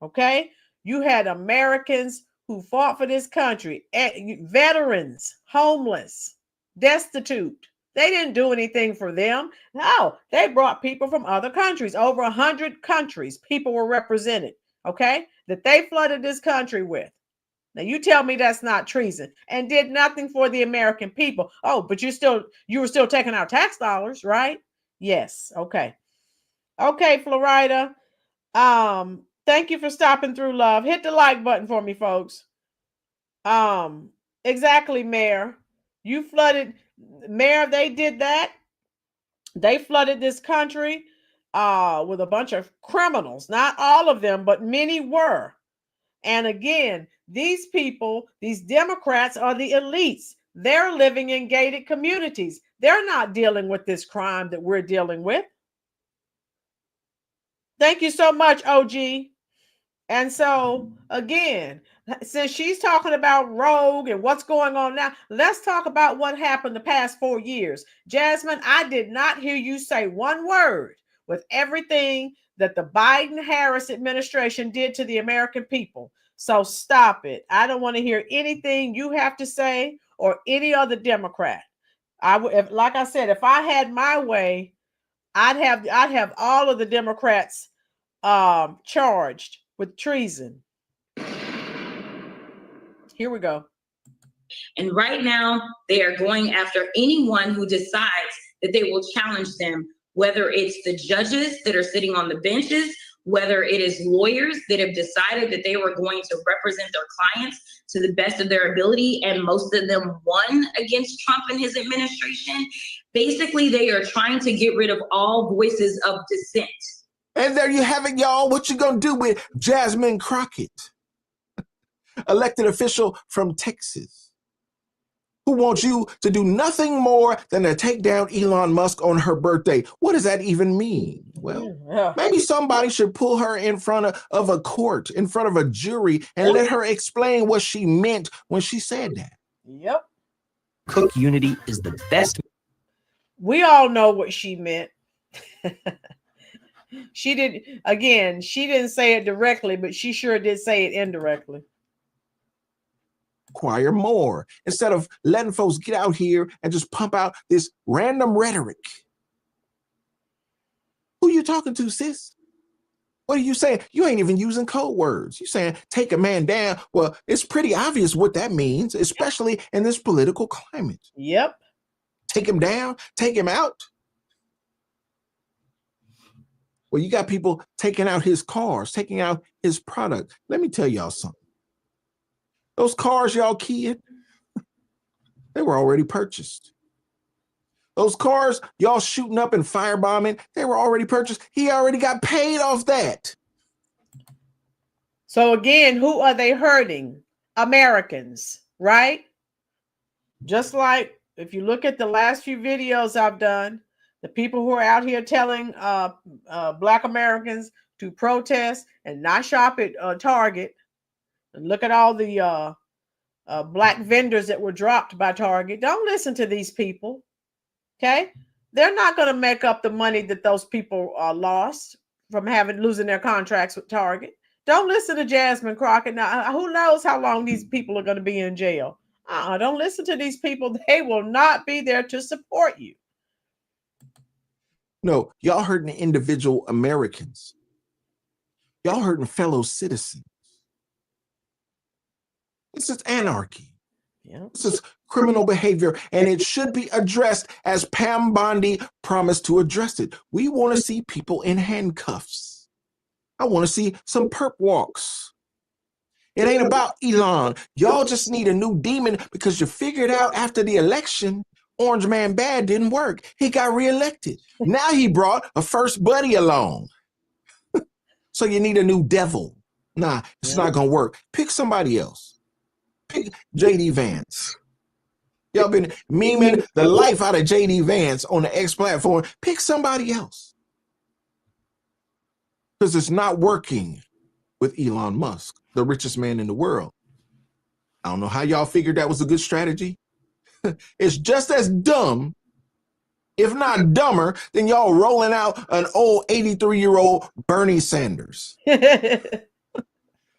Okay? You had Americans who fought for this country, veterans, homeless, destitute. They didn't do anything for them. No, they brought people from other countries. Over 100 countries, people were represented, okay, that they flooded this country with. Now you tell me that's not treason and did nothing for the American people. Oh, but you were still taking our tax dollars, right? Yes. Okay. Okay, Florida. Thank you for stopping through, love. Hit the like button for me, folks. Exactly, Mayor. You flooded, Mayor, they did that. They flooded this country with a bunch of criminals. Not all of them, but many were. And again, these people, these Democrats are the elites. They're living in gated communities. They're not dealing with this crime that we're dealing with. Thank you so much, OG. And so, again, since she's talking about Rogue and what's going on now, let's talk about what happened the past 4 years. Jasmine, I did not hear you say one word with everything that the Biden-Harris administration did to the American people. So stop it. I don't want to hear anything you have to say or any other Democrat. Like I said, if I had my way, I'd have all of the Democrats charged with treason. Here we go. And right now, they are going after anyone who decides that they will challenge them, whether it's the judges that are sitting on the benches, whether it is lawyers that have decided that they were going to represent their clients to the best of their ability, and most of them won against Trump and his administration. Basically, they are trying to get rid of all voices of dissent. And there you have it, y'all. What you gonna do with Jasmine Crockett, elected official from Texas, who wants you to do nothing more than to take down Elon Musk on her birthday? What does that even mean? Well, maybe somebody should pull her in front of a court, in front of a jury, and let her explain what she meant when she said that. Yep. Cook Unity is the best. We all know what she meant. She didn't say it directly, but she sure did say it indirectly. Acquire more instead of letting folks get out here and just pump out this random rhetoric. Who you talking to, sis? What are you saying? You ain't even using code words. You saying take a man down. Well, it's pretty obvious what that means, especially in this political climate. Yep. Take him down, take him out. Well, you got people taking out his cars, taking out his product. Let me tell y'all something. Those cars y'all keying, they were already purchased. Those cars y'all shooting up and firebombing, they were already purchased. He already got paid off that. So again, who are they hurting? Americans, right? Just like if you look at the last few videos I've done, the people who are out here telling Black Americans to protest and not shop at Target, and look at all the Black vendors that were dropped by Target. Don't listen to these people, okay? They're not going to make up the money that those people lost from losing their contracts with Target. Don't listen to Jasmine Crockett. Now, who knows how long these people are going to be in jail? Don't listen to these people. They will not be there to support you. No, y'all hurting individual Americans. Y'all hurting fellow citizens. This is anarchy. Yeah. This is criminal behavior, and it should be addressed as Pam Bondi promised to address it. We want to see people in handcuffs. I want to see some perp walks. It ain't about Elon. Y'all just need a new demon because you figured out after the election, Orange Man Bad didn't work. He got reelected. Now he brought a first buddy along. So you need a new devil. Nah, it's not going to work. Pick somebody else. Pick JD Vance. Y'all been memeing the life out of JD Vance on the X platform. Pick somebody else. Because it's not working with Elon Musk, the richest man in the world. I don't know how y'all figured that was a good strategy. It's just as dumb, if not dumber, than y'all rolling out an old 83-year-old Bernie Sanders.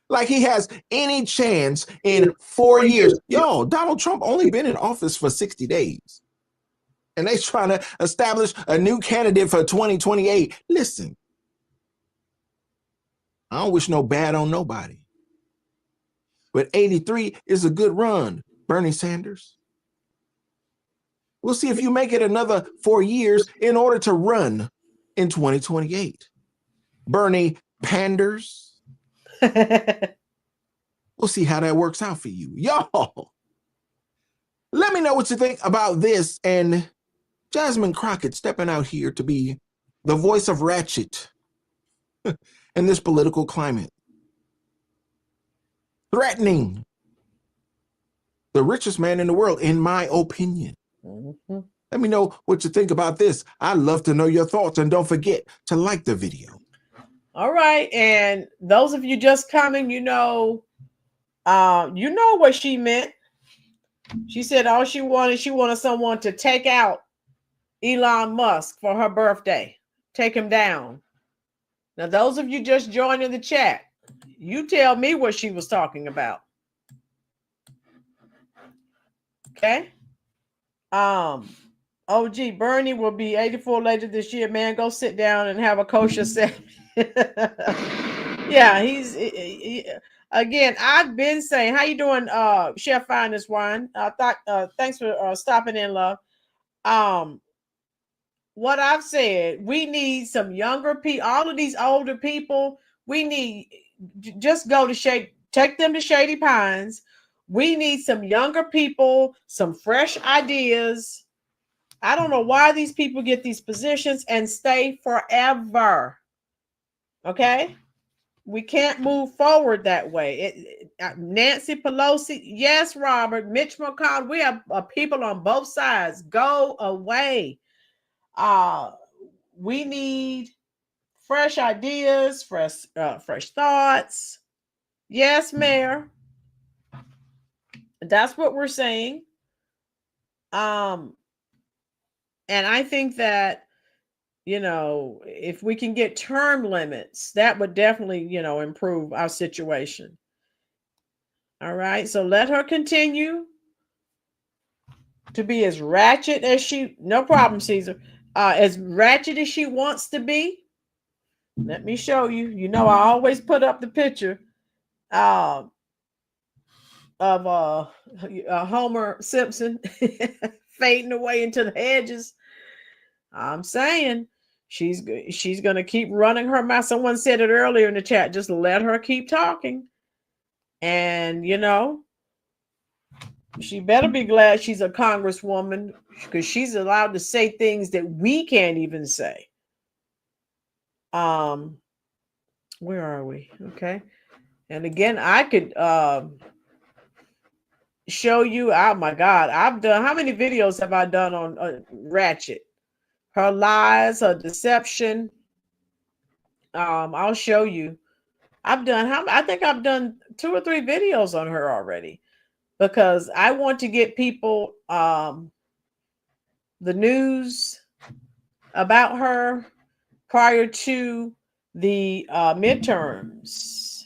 Like he has any chance in 4 years. Yo, Donald Trump only been in office for 60 days. And they trying to establish a new candidate for 2028. Listen, I don't wish no bad on nobody. But 83 is a good run, Bernie Sanders. We'll see if you make it another 4 years in order to run in 2028. Bernie Panders. We'll see how that works out for you. Y'all, let me know what you think about this and Jasmine Crockett stepping out here to be the voice of ratchet in this political climate. Threatening the richest man in the world, in my opinion. Mm-hmm. Let me know what you think about this. I'd love to know your thoughts, and don't forget to like the video. All right, and those of you just coming, you know what she meant. She said all she wanted someone to take out Elon Musk for her birthday, take him down. Now, those of you just joining the chat, you tell me what she was talking about. Okay. OG Bernie will be 84 later this year. Man, go sit down and have a kosher set. Yeah, again, I've been saying, how you doing, Chef Finest Wine? Thanks for stopping in, love. What I've said, we need some younger people, all of these older people, we need just go to take them to Shady Pines. We need some younger people, some fresh ideas. I don't know why these people get these positions and stay forever. Okay? We can't move forward that way. Nancy Pelosi, yes, Robert, Mitch McConnell, we have people on both sides. Go away. We need fresh ideas, fresh thoughts. Yes, Mayor. That's what we're saying. And I think that, if we can get term limits, that would definitely, improve our situation. All right. So let her continue to be as ratchet as no problem, Caesar, as ratchet as she wants to be. Let me show you. I always put up the picture of Homer Simpson fading away into the hedges. I'm saying she's going to keep running her mouth. Someone said it earlier in the chat. Just let her keep talking. And, she better be glad she's a congresswoman, because she's allowed to say things that we can't even say. Where are we? Okay. And again, I could show you. Oh my God. How many videos have I done on Ratchet? Her lies, her deception. I'll show you. I think I've done 2 or 3 videos on her already, because I want to get people the news about her prior to the midterms.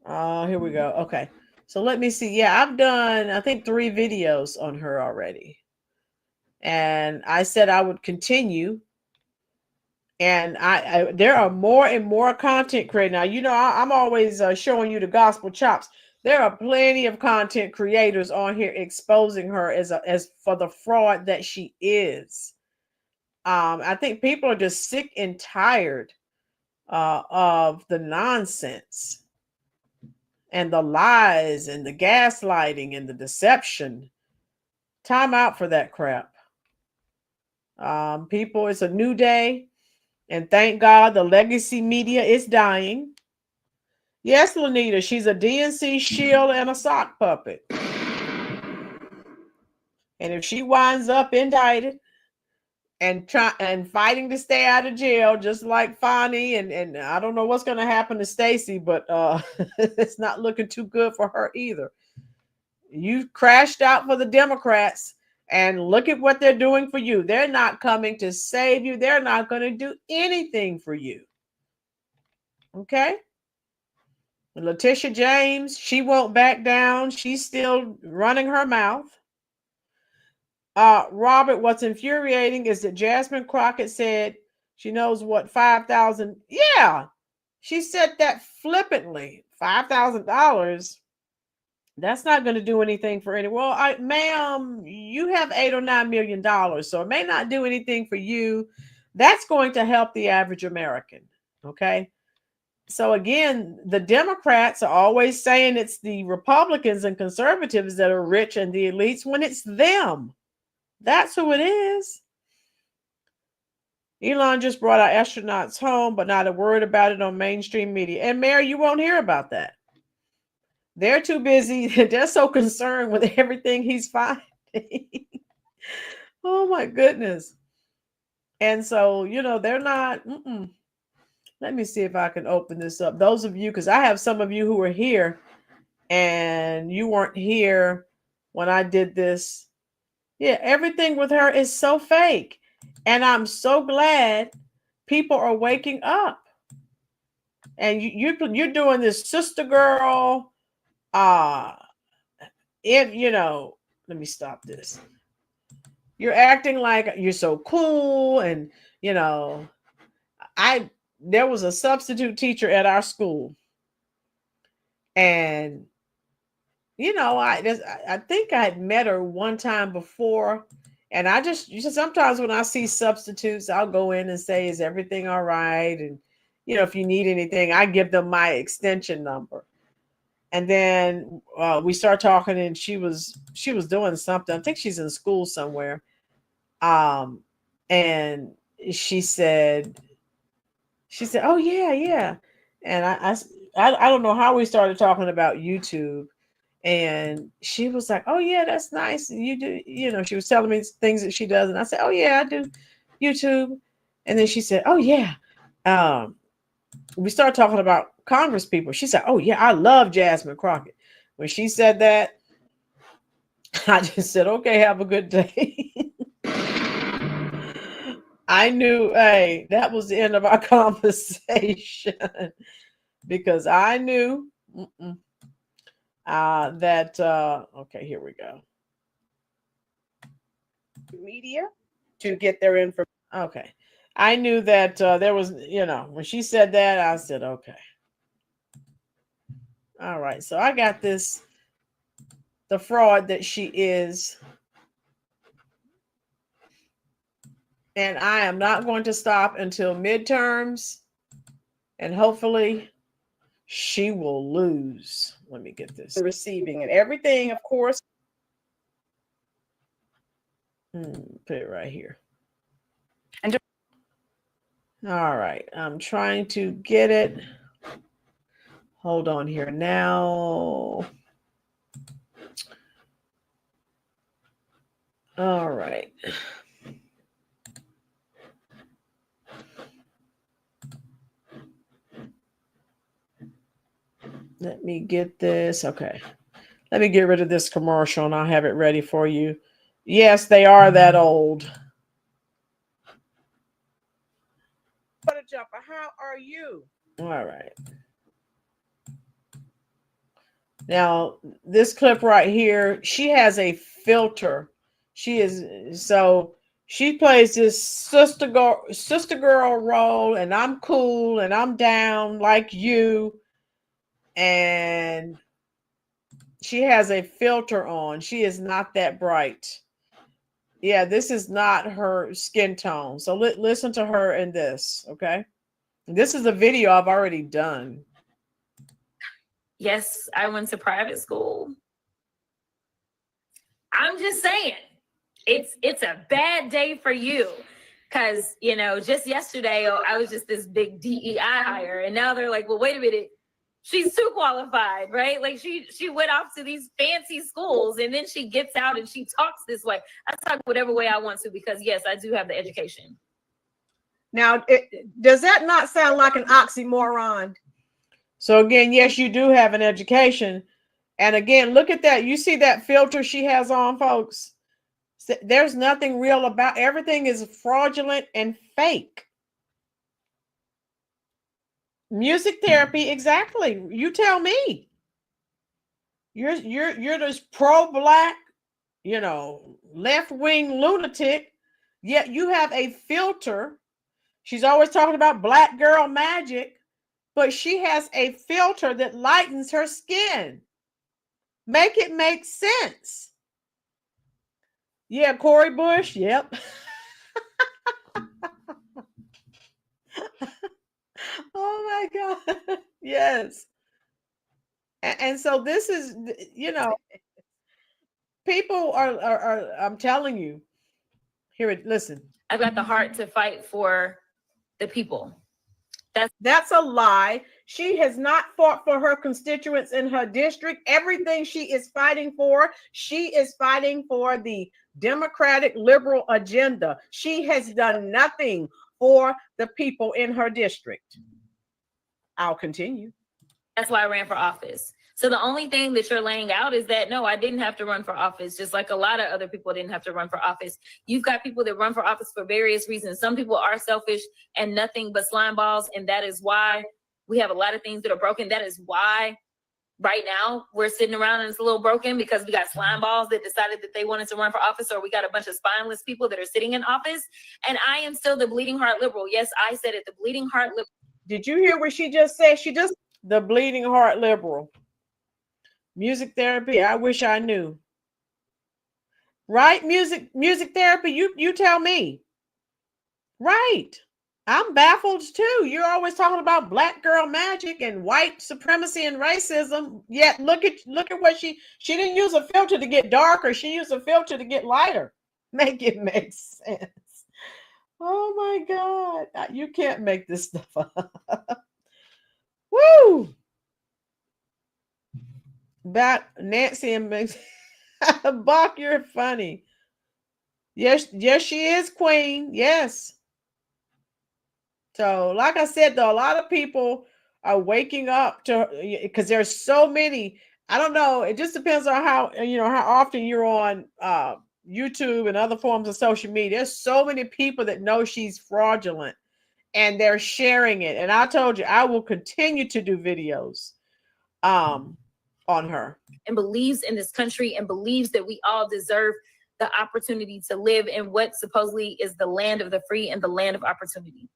Here we go. Okay. So let me see. Yeah, I've done, I think, 3 videos on her already. And I said I would continue. And there are more and more content creators. Now, I'm always showing you the gospel chops. There are plenty of content creators on here exposing her as for the fraud that she is. I think people are just sick and tired of the nonsense and the lies and the gaslighting and the deception. Time out for that crap. People, it's a new day. And thank God the legacy media is dying. Yes, Lanita, she's a DNC shield and a sock puppet. And if she winds up indicted and fighting to stay out of jail, just like Fonnie, and I don't know what's going to happen to Stacey, but it's not looking too good for her either. You crashed out for the Democrats, and look at what they're doing for you. They're not coming to save you. They're not going to do anything for you. Okay? Letitia James, she won't back down. She's still running her mouth. Robert, what's infuriating is that Jasmine Crockett said she knows what 5,000. Yeah, she said that flippantly. $5,000. That's not going to do anything for anyone. Well, ma'am, you have $8 or $9 million, so it may not do anything for you. That's going to help the average American. Okay. So again, the Democrats are always saying it's the Republicans and conservatives that are rich and the elites, when it's them. That's who it is. Elon just brought our astronauts home, but not a word about it on mainstream media. And Mary, you won't hear about that. They're too busy. They're so concerned with everything he's finding. Oh my goodness. And so, they're not. Let me see if I can open this up. Those of you, because I have some of you who were here and you weren't here when I did this. Yeah, everything with her is so fake. And I'm so glad people are waking up. And you're doing this sister girl. Let me stop this. You're acting like you're so cool, and there was a substitute teacher at our school, and I think I had met her one time before, and sometimes when I see substitutes, I'll go in and say, "Is everything all right?" And if you need anything, I give them my extension number. And then we start talking, and she was doing something. I think she's in school somewhere. And she said, "Oh yeah, yeah." And I don't know how we started talking about YouTube, and she was like, "Oh yeah, that's nice. You do, she was telling me things that she does, and I said, "Oh yeah, I do YouTube." And then she said, "Oh yeah." We started talking about Congress people. She said, "Oh yeah, I love Jasmine Crockett." When she said that, I just said, "Okay, have a good day." I knew, hey, that was the end of our conversation, because I knew that, okay, here we go. Media to get their information. Okay. I knew that there was, when she said that, I said, okay. All right. So I got the fraud that she is. And I am not going to stop until midterms. And hopefully she will lose. Let me get this. Receiving and everything, of course. Put it right here. All right. I'm trying to get it. Hold on here now. All right. Let me get this. Okay. Let me get rid of this commercial and I'll have it ready for you. Yes, they are that old. What a jumper. How are you? All right. Now, this clip right here, she has a filter. She plays this sister girl role, and I'm cool and I'm down like you. And she has a filter on. She is not that bright. Yeah, this is not her skin tone. So listen to her in this, okay? This is a video I've already done. Yes, I went to private school. I'm just saying, it's a bad day for you. Because, just yesterday, I was just this big DEI hire. And now they're like, well, wait a minute. She's too qualified, right? Like she went off to these fancy schools and then she gets out and she talks this way. I talk whatever way I want to because, yes, I do have the education. Now, does that not sound like an oxymoron? So again, yes, you do have an education. And again, look at that. You see that filter she has on, folks? There's nothing real about everything is fraudulent and fake. Music therapy, exactly. You tell me. You're this pro-black, left-wing lunatic, yet you have a filter. She's always talking about black girl magic, but she has a filter that lightens her skin. Make it make sense. Yeah, Cori Bush. Yep. Oh my God. Yes. And so this is, people are I'm telling you, Hear it. Listen. I've got the heart to fight for the people. That's a lie. She has not fought for her constituents in her district. Everything she is fighting for, she is fighting for the Democratic liberal agenda. She has done nothing for the people in her district. I'll continue. That's why I ran for office. So the only thing that you're laying out is that, no, I didn't have to run for office, just like a lot of other people didn't have to run for office. You've got people that run for office for various reasons. Some people are selfish and nothing but slime balls. And that is why we have a lot of things that are broken. That is why right now we're sitting around and it's a little broken, because we got slime balls that decided that they wanted to run for office, or we got a bunch of spineless people that are sitting in office. And I am still the bleeding heart liberal. Yes, I said it, the bleeding heart liberal. Did you hear what she just said? She just, the bleeding heart liberal. Music therapy, I wish I knew. Right? Music therapy, you tell me. Right. I'm baffled too. You're always talking about black girl magic and white supremacy and racism. Yet look at what she didn't use a filter to get darker. She used a filter to get lighter. Make it make sense. Oh my God. You can't make this stuff up. Woo! That Nancy and Bach, you're funny. Yes, she is queen. Yes. So, like I said, though, a lot of people are waking up to, because there's so many. I don't know. It just depends on how often you're on YouTube and other forms of social media. There's so many people that know she's fraudulent, and they're sharing it. And I told you, I will continue to do videos on her. And believes in this country and believes that we all deserve the opportunity to live in what supposedly is the land of the free and the land of opportunity.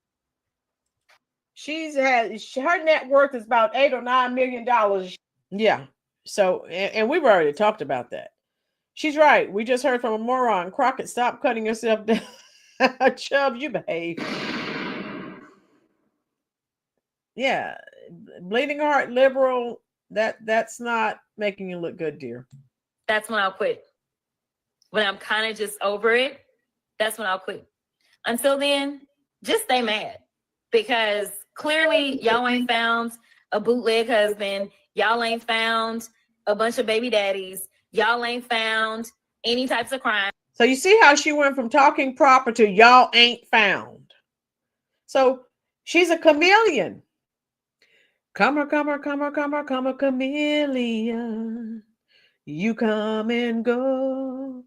Her net worth is about $8 or $9 million. Yeah. So, and we've already talked about that. She's right. We just heard from a moron. Crockett, stop cutting yourself down. Chubb, you behave. Yeah. Bleeding heart liberal. That's not making you look good, dear. That's when I'll quit. When I'm kind of just over it, that's when I'll quit. Until then, just stay mad, because clearly y'all ain't found a bootleg husband. Y'all ain't found a bunch of baby daddies. Y'all ain't found any types of crime. So you see how she went from talking proper to y'all ain't found. So she's a chameleon. Come a chameleon. You come and go.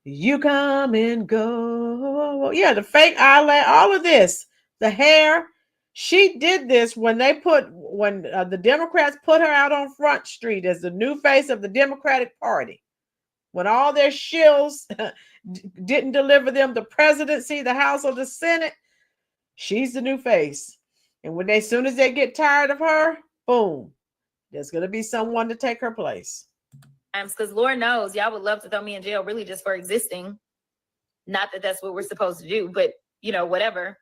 You come and go. Yeah, the fake eyelash, all of this, the hair. She did this when the Democrats put her out on Front Street as the new face of the Democratic Party. When all their shills didn't deliver them the presidency, the House, or the Senate, she's the new face. And as soon as they get tired of her, boom, there's going to be someone to take her place. Because Lord knows y'all would love to throw me in jail really just for existing. Not that that's what we're supposed to do, but whatever.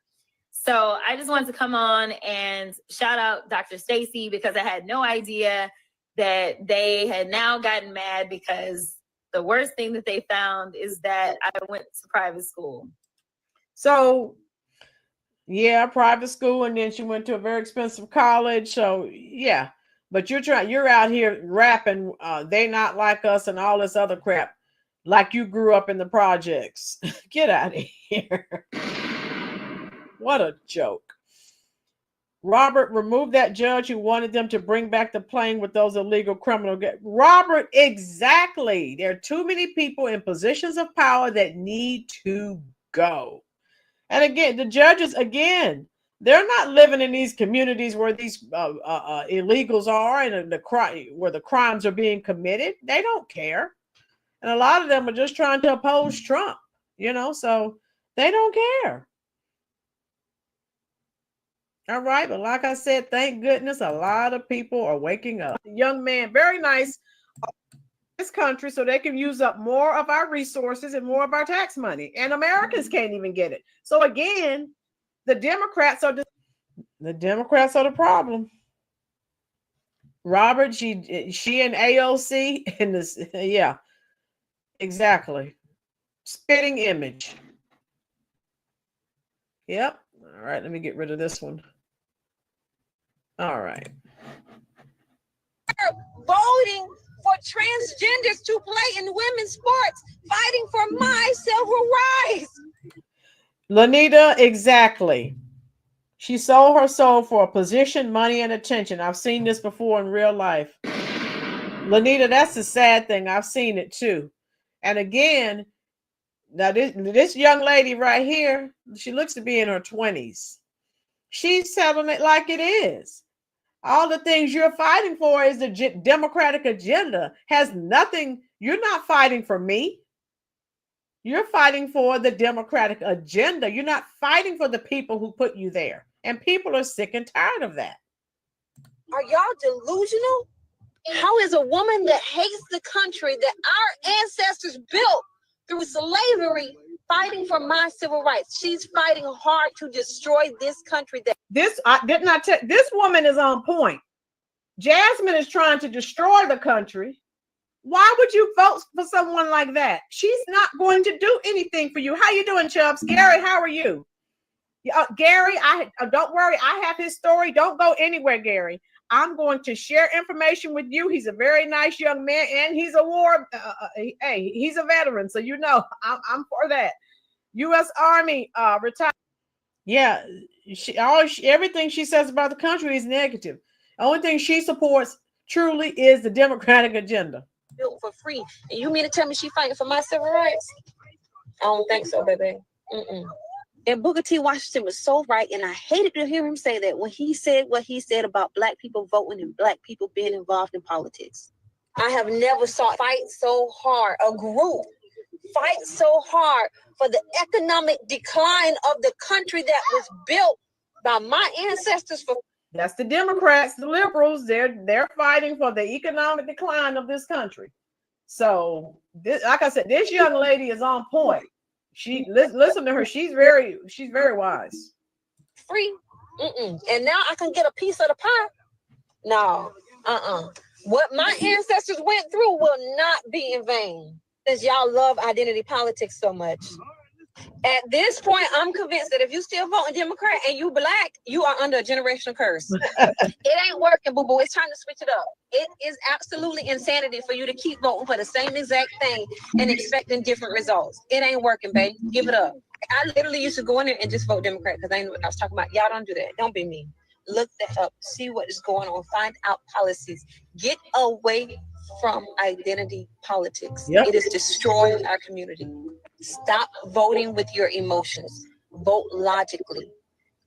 So I just wanted to come on and shout out Dr. Stacy, because I had no idea that they had now gotten mad because the worst thing that they found is that I went to private school. So yeah, private school, and then she went to a very expensive college. So yeah, but you're out here rapping, they not like us and all this other crap, like you grew up in the projects. Get out of here. What a joke. Robert, remove that judge who wanted them to bring back the plane with those illegal criminals. Robert, exactly. There are too many people in positions of power that need to go. And again, the judges, they're not living in these communities where these illegals are and where the crimes are being committed. They don't care. And a lot of them are just trying to oppose Trump, so they don't care. All right. But like I said, thank goodness a lot of people are waking up. Young man, very nice. This country, so they can use up more of our resources and more of our tax money, and Americans can't even get it. So again, the Democrats are the problem. Robert, she and AOC in this, yeah, exactly. Spitting image. Yep. All right, let me get rid of this one. All right. Voting for transgenders to play in women's sports, fighting for my civil rights. Lanita, exactly. She sold her soul for a position, money, and attention. I've seen this before in real life. Lanita, that's the sad thing. I've seen it too. And again, now this young lady right here, she looks to be in her 20s. She's selling it like it is. All the things you're fighting for is the Democratic agenda. Has nothing, you're not fighting for me. You're fighting for the Democratic agenda. You're not fighting for the people who put you there. And people are sick and tired of that. Are y'all delusional? How is a woman that hates the country that our ancestors built through slavery fighting for my civil rights? She's fighting hard to destroy this country. This woman is on point. Jasmine is trying to destroy the country. Why would you vote for someone like that? She's not going to do anything for you. How you doing, Chubbs? Gary, how are you? Gary, don't worry. I have his story. Don't go anywhere, Gary. I'm going to share information with you. He's a very nice young man, and he's a hey, he's a veteran, so you know I'm for that. U.S. Army retired. Yeah, everything she says about the country is negative. The only thing she supports truly is the Democratic agenda. Built for free, and you mean to tell me she fighting for my civil rights? I don't think so, baby. And Booker T. Washington was so right, and I hated to hear him say that when he said what he said about Black people voting and Black people being involved in politics. I have never saw fight so hard, a group fight so hard for the economic decline of the country that was built by my ancestors. That's the Democrats, the liberals. They're fighting for the economic decline of this country. So, like I said, this young lady is on point. Listen to her. She's very wise. Free, and now I can get a piece of the pie. No, What my ancestors went through will not be in vain. Since y'all love identity politics so much. At this point, I'm convinced that if you still voting Democrat and you Black, you are under a generational curse. It ain't working, boo-boo. It's time to switch it up. It is absolutely insanity for you to keep voting for the same exact thing and expecting different results. It ain't working, babe. Give it up. I literally used to go in there and just vote Democrat because I knew what I was talking about. Y'all don't do that. Don't be mean. Look that up. See what is going on. Find out policies. Get away from identity politics. Yep. It is destroying our community. Stop voting with your emotions. Vote logically.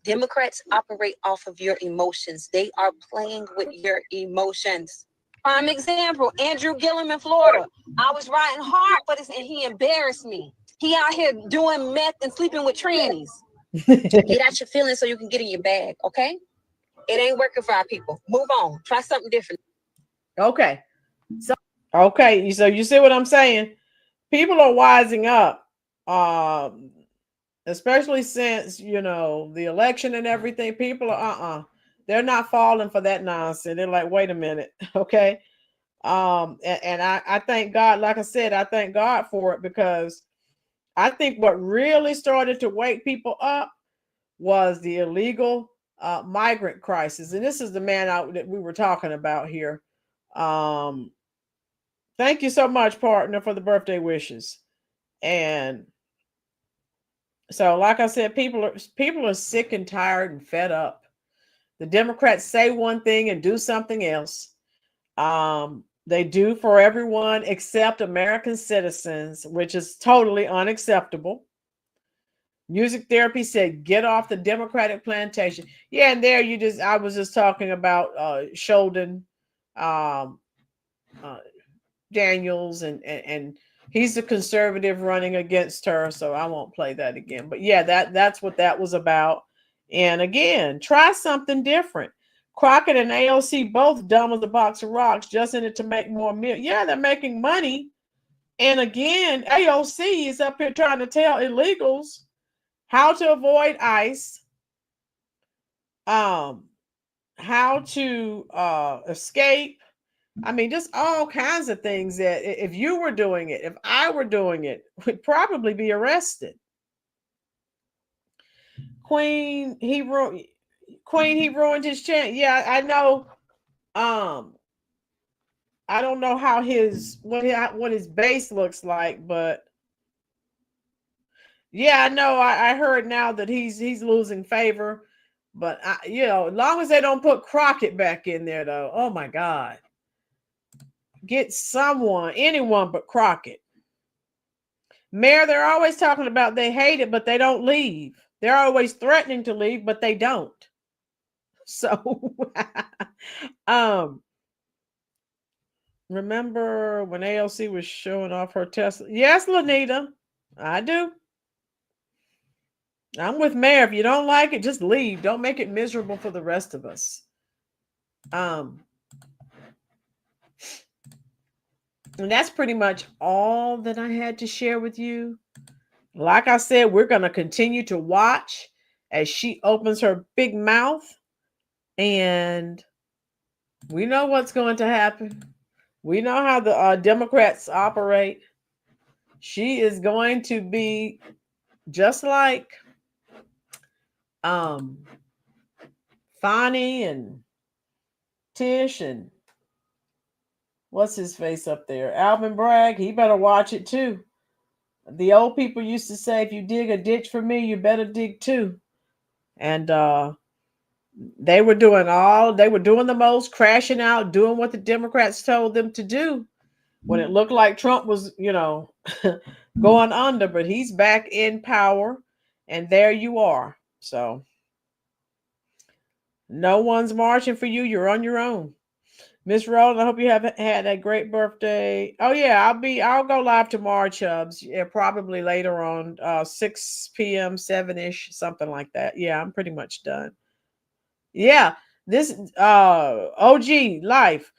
Democrats operate off of your emotions. They are playing with your emotions. Prime example, Andrew Gillum in Florida. I was riding hard for this and he embarrassed me. He out here doing meth and sleeping with trannies. Get out your feelings so you can get in your bag, okay? It ain't working for our people. Move on. Try something different. Okay. So you see what I'm saying? People are wising up, especially since, the election and everything. People are, they're not falling for that nonsense. They're like, wait a minute. Okay. And I thank God, like I said, I thank God for it, because I think what really started to wake people up was the illegal migrant crisis. And this is the man that we were talking about here. Thank you so much, partner, for the birthday wishes. And so, like I said, people are sick and tired and fed up. The Democrats say one thing and do something else. They do for everyone except American citizens, which is totally unacceptable. Music Therapy said, get off the Democratic plantation. Yeah, and there I was just talking about Sheldon Daniels, and he's a conservative running against her, so I won't play that again. But yeah, that's what that was about. And again, try something different. Crockett and AOC both dumb as a box of rocks, just in it to make more million. Yeah, they're making money. And again, AOC is up here trying to tell illegals how to avoid ICE, how to escape. I mean, just all kinds of things that if you were doing it, if I were doing it, we'd probably be arrested. Queen, he ruined his chance. Yeah, I know. I don't know how what his base looks like, but yeah, I know. I heard now that he's losing favor, but as long as they don't put Crockett back in there, though. Oh my God, get anyone but Crockett. Mayor, they're always talking about they hate it, but they don't leave. They're always threatening to leave, but they don't. So, remember when ALC was showing off her Tesla? Yes, Lanita, I do. I'm with Mayor. If you don't like it, just leave. Don't make it miserable for the rest of us. And that's pretty much all that I had to share with you. Like I said, we're going to continue to watch as she opens her big mouth, and we know what's going to happen. We know how the Democrats operate. She is going to be just like Fonnie and Tish and what's his face up there? Alvin Bragg. He better watch it too. The old people used to say, if you dig a ditch for me, you better dig two. And they were doing the most, crashing out, doing what the Democrats told them to do when it looked like Trump was, going under, but he's back in power, and there you are. So no one's marching for you. You're on your own. Miss Rowland, I hope you have had a great birthday. Oh yeah, I'll go live tomorrow, Chubbs. Yeah, probably later on, 6 p.m., 7-ish, something like that. Yeah, I'm pretty much done. Yeah, this OG life.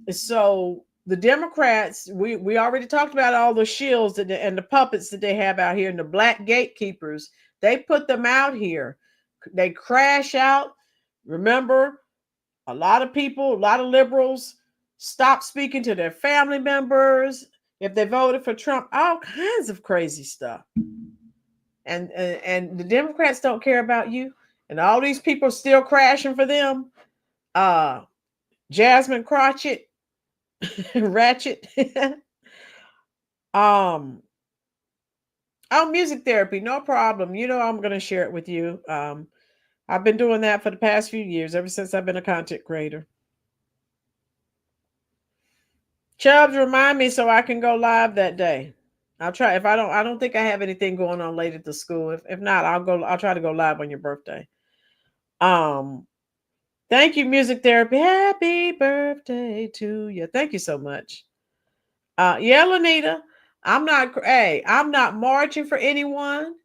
So the Democrats, we already talked about all the shills and the puppets that they have out here, and the black gatekeepers. They put them out here. They crash out. Remember, a lot of liberals stopped speaking to their family members if they voted for Trump. All kinds of crazy stuff. And the Democrats don't care about you. And all these people still crashing for them. Jasmine Crocke, Ratchet. Music therapy, no problem. I'm going to share it with you. I've been doing that for the past few years, ever since I've been a content creator. Chubbs, remind me so I can go live that day. I'll try. If I don't think I have anything going on late at the school. If not, I'll try to go live on your birthday. Thank you, music therapy. Happy birthday to you. Thank you so much. Yeah, Lanita, I'm not marching for anyone.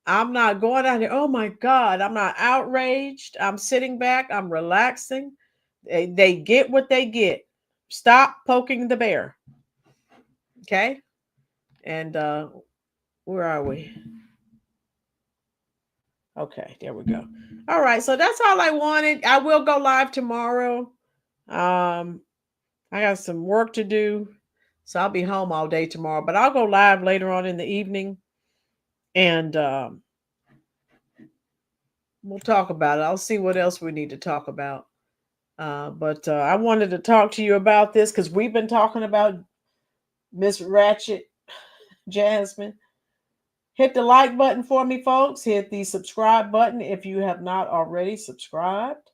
I'm not going out there. Oh my God, I'm not outraged. I'm sitting back. I'm relaxing. They get what they get. Stop poking the bear. Okay. And where are we? Okay, there we go. All right, so that's all I wanted. I will go live tomorrow. I got some work to do, so I'll be home all day tomorrow, but I'll go live later on in the evening, and we'll talk about it. I'll see what else we need to talk about. But I wanted to talk to you about this because we've been talking about Miss Ratchet Jasmine. Hit the like button for me, folks. Hit the subscribe button if you have not already subscribed.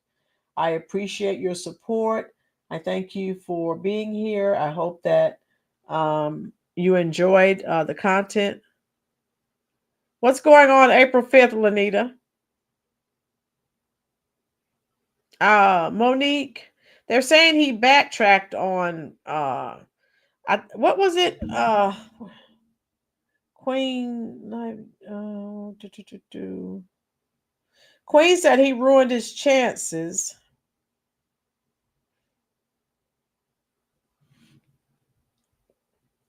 I appreciate your support. I thank you for being here. I hope that you enjoyed the content. What's going on April 5th, Lanita? Monique, they're saying he backtracked on what was it? Queen Queen said he ruined his chances.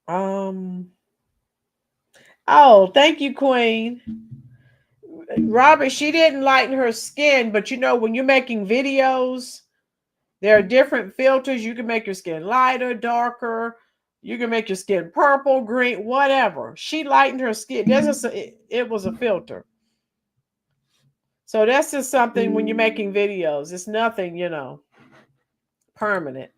Oh, thank you, Queen. Robert, she didn't lighten her skin, but when you're making videos, there are different filters. You can make your skin lighter, darker. You can make your skin purple, green, whatever. She lightened her skin. It was a filter. So that's just something when you're making videos. It's nothing, you know, permanent.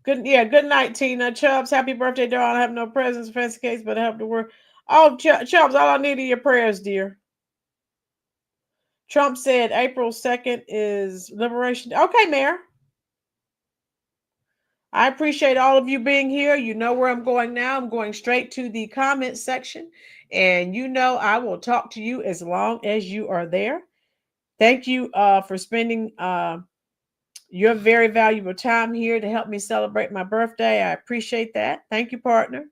Good, yeah. Good night, Tina. Chubbs, happy birthday, darling. I have no presents, fancy case, but I have to work. Oh, Chubbs, all I need are your prayers, dear. Trump said April 2nd is Liberation Day. Okay, Mayor. I appreciate all of you being here. You know where I'm going now. I'm going straight to the comment section. And you know I will talk to you as long as you are there. Thank you for spending your very valuable time here to help me celebrate my birthday. I appreciate that. Thank you, partner.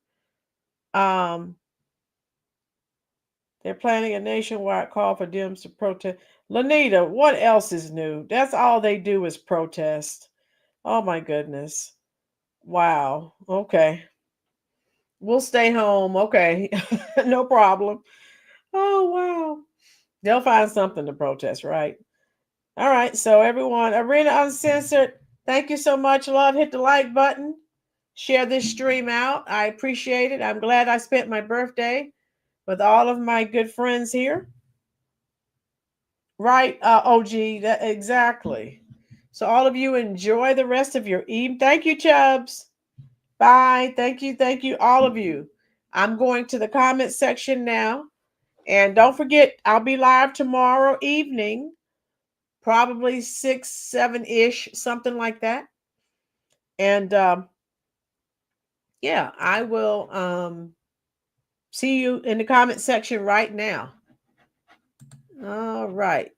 They're planning a nationwide call for Dems to protest. Lanita, what else is new? That's all they do is protest. Oh my goodness. Wow. Okay. We'll stay home. Okay. No problem. Oh wow. They'll find something to protest, right? All right. So everyone, Arena Uncensored, thank you so much. Love. Hit the like button. Share this stream out. I appreciate it. I'm glad I spent my birthday with all of my good friends here. Right, OG, that exactly. So all of you enjoy the rest of your evening. Thank you, Chubbs. Bye. Thank you, all of you. I'm going to the comment section now. And don't forget, I'll be live tomorrow evening, probably 6, 7-ish, something like that. And yeah, I will see you in the comment section right now. All right.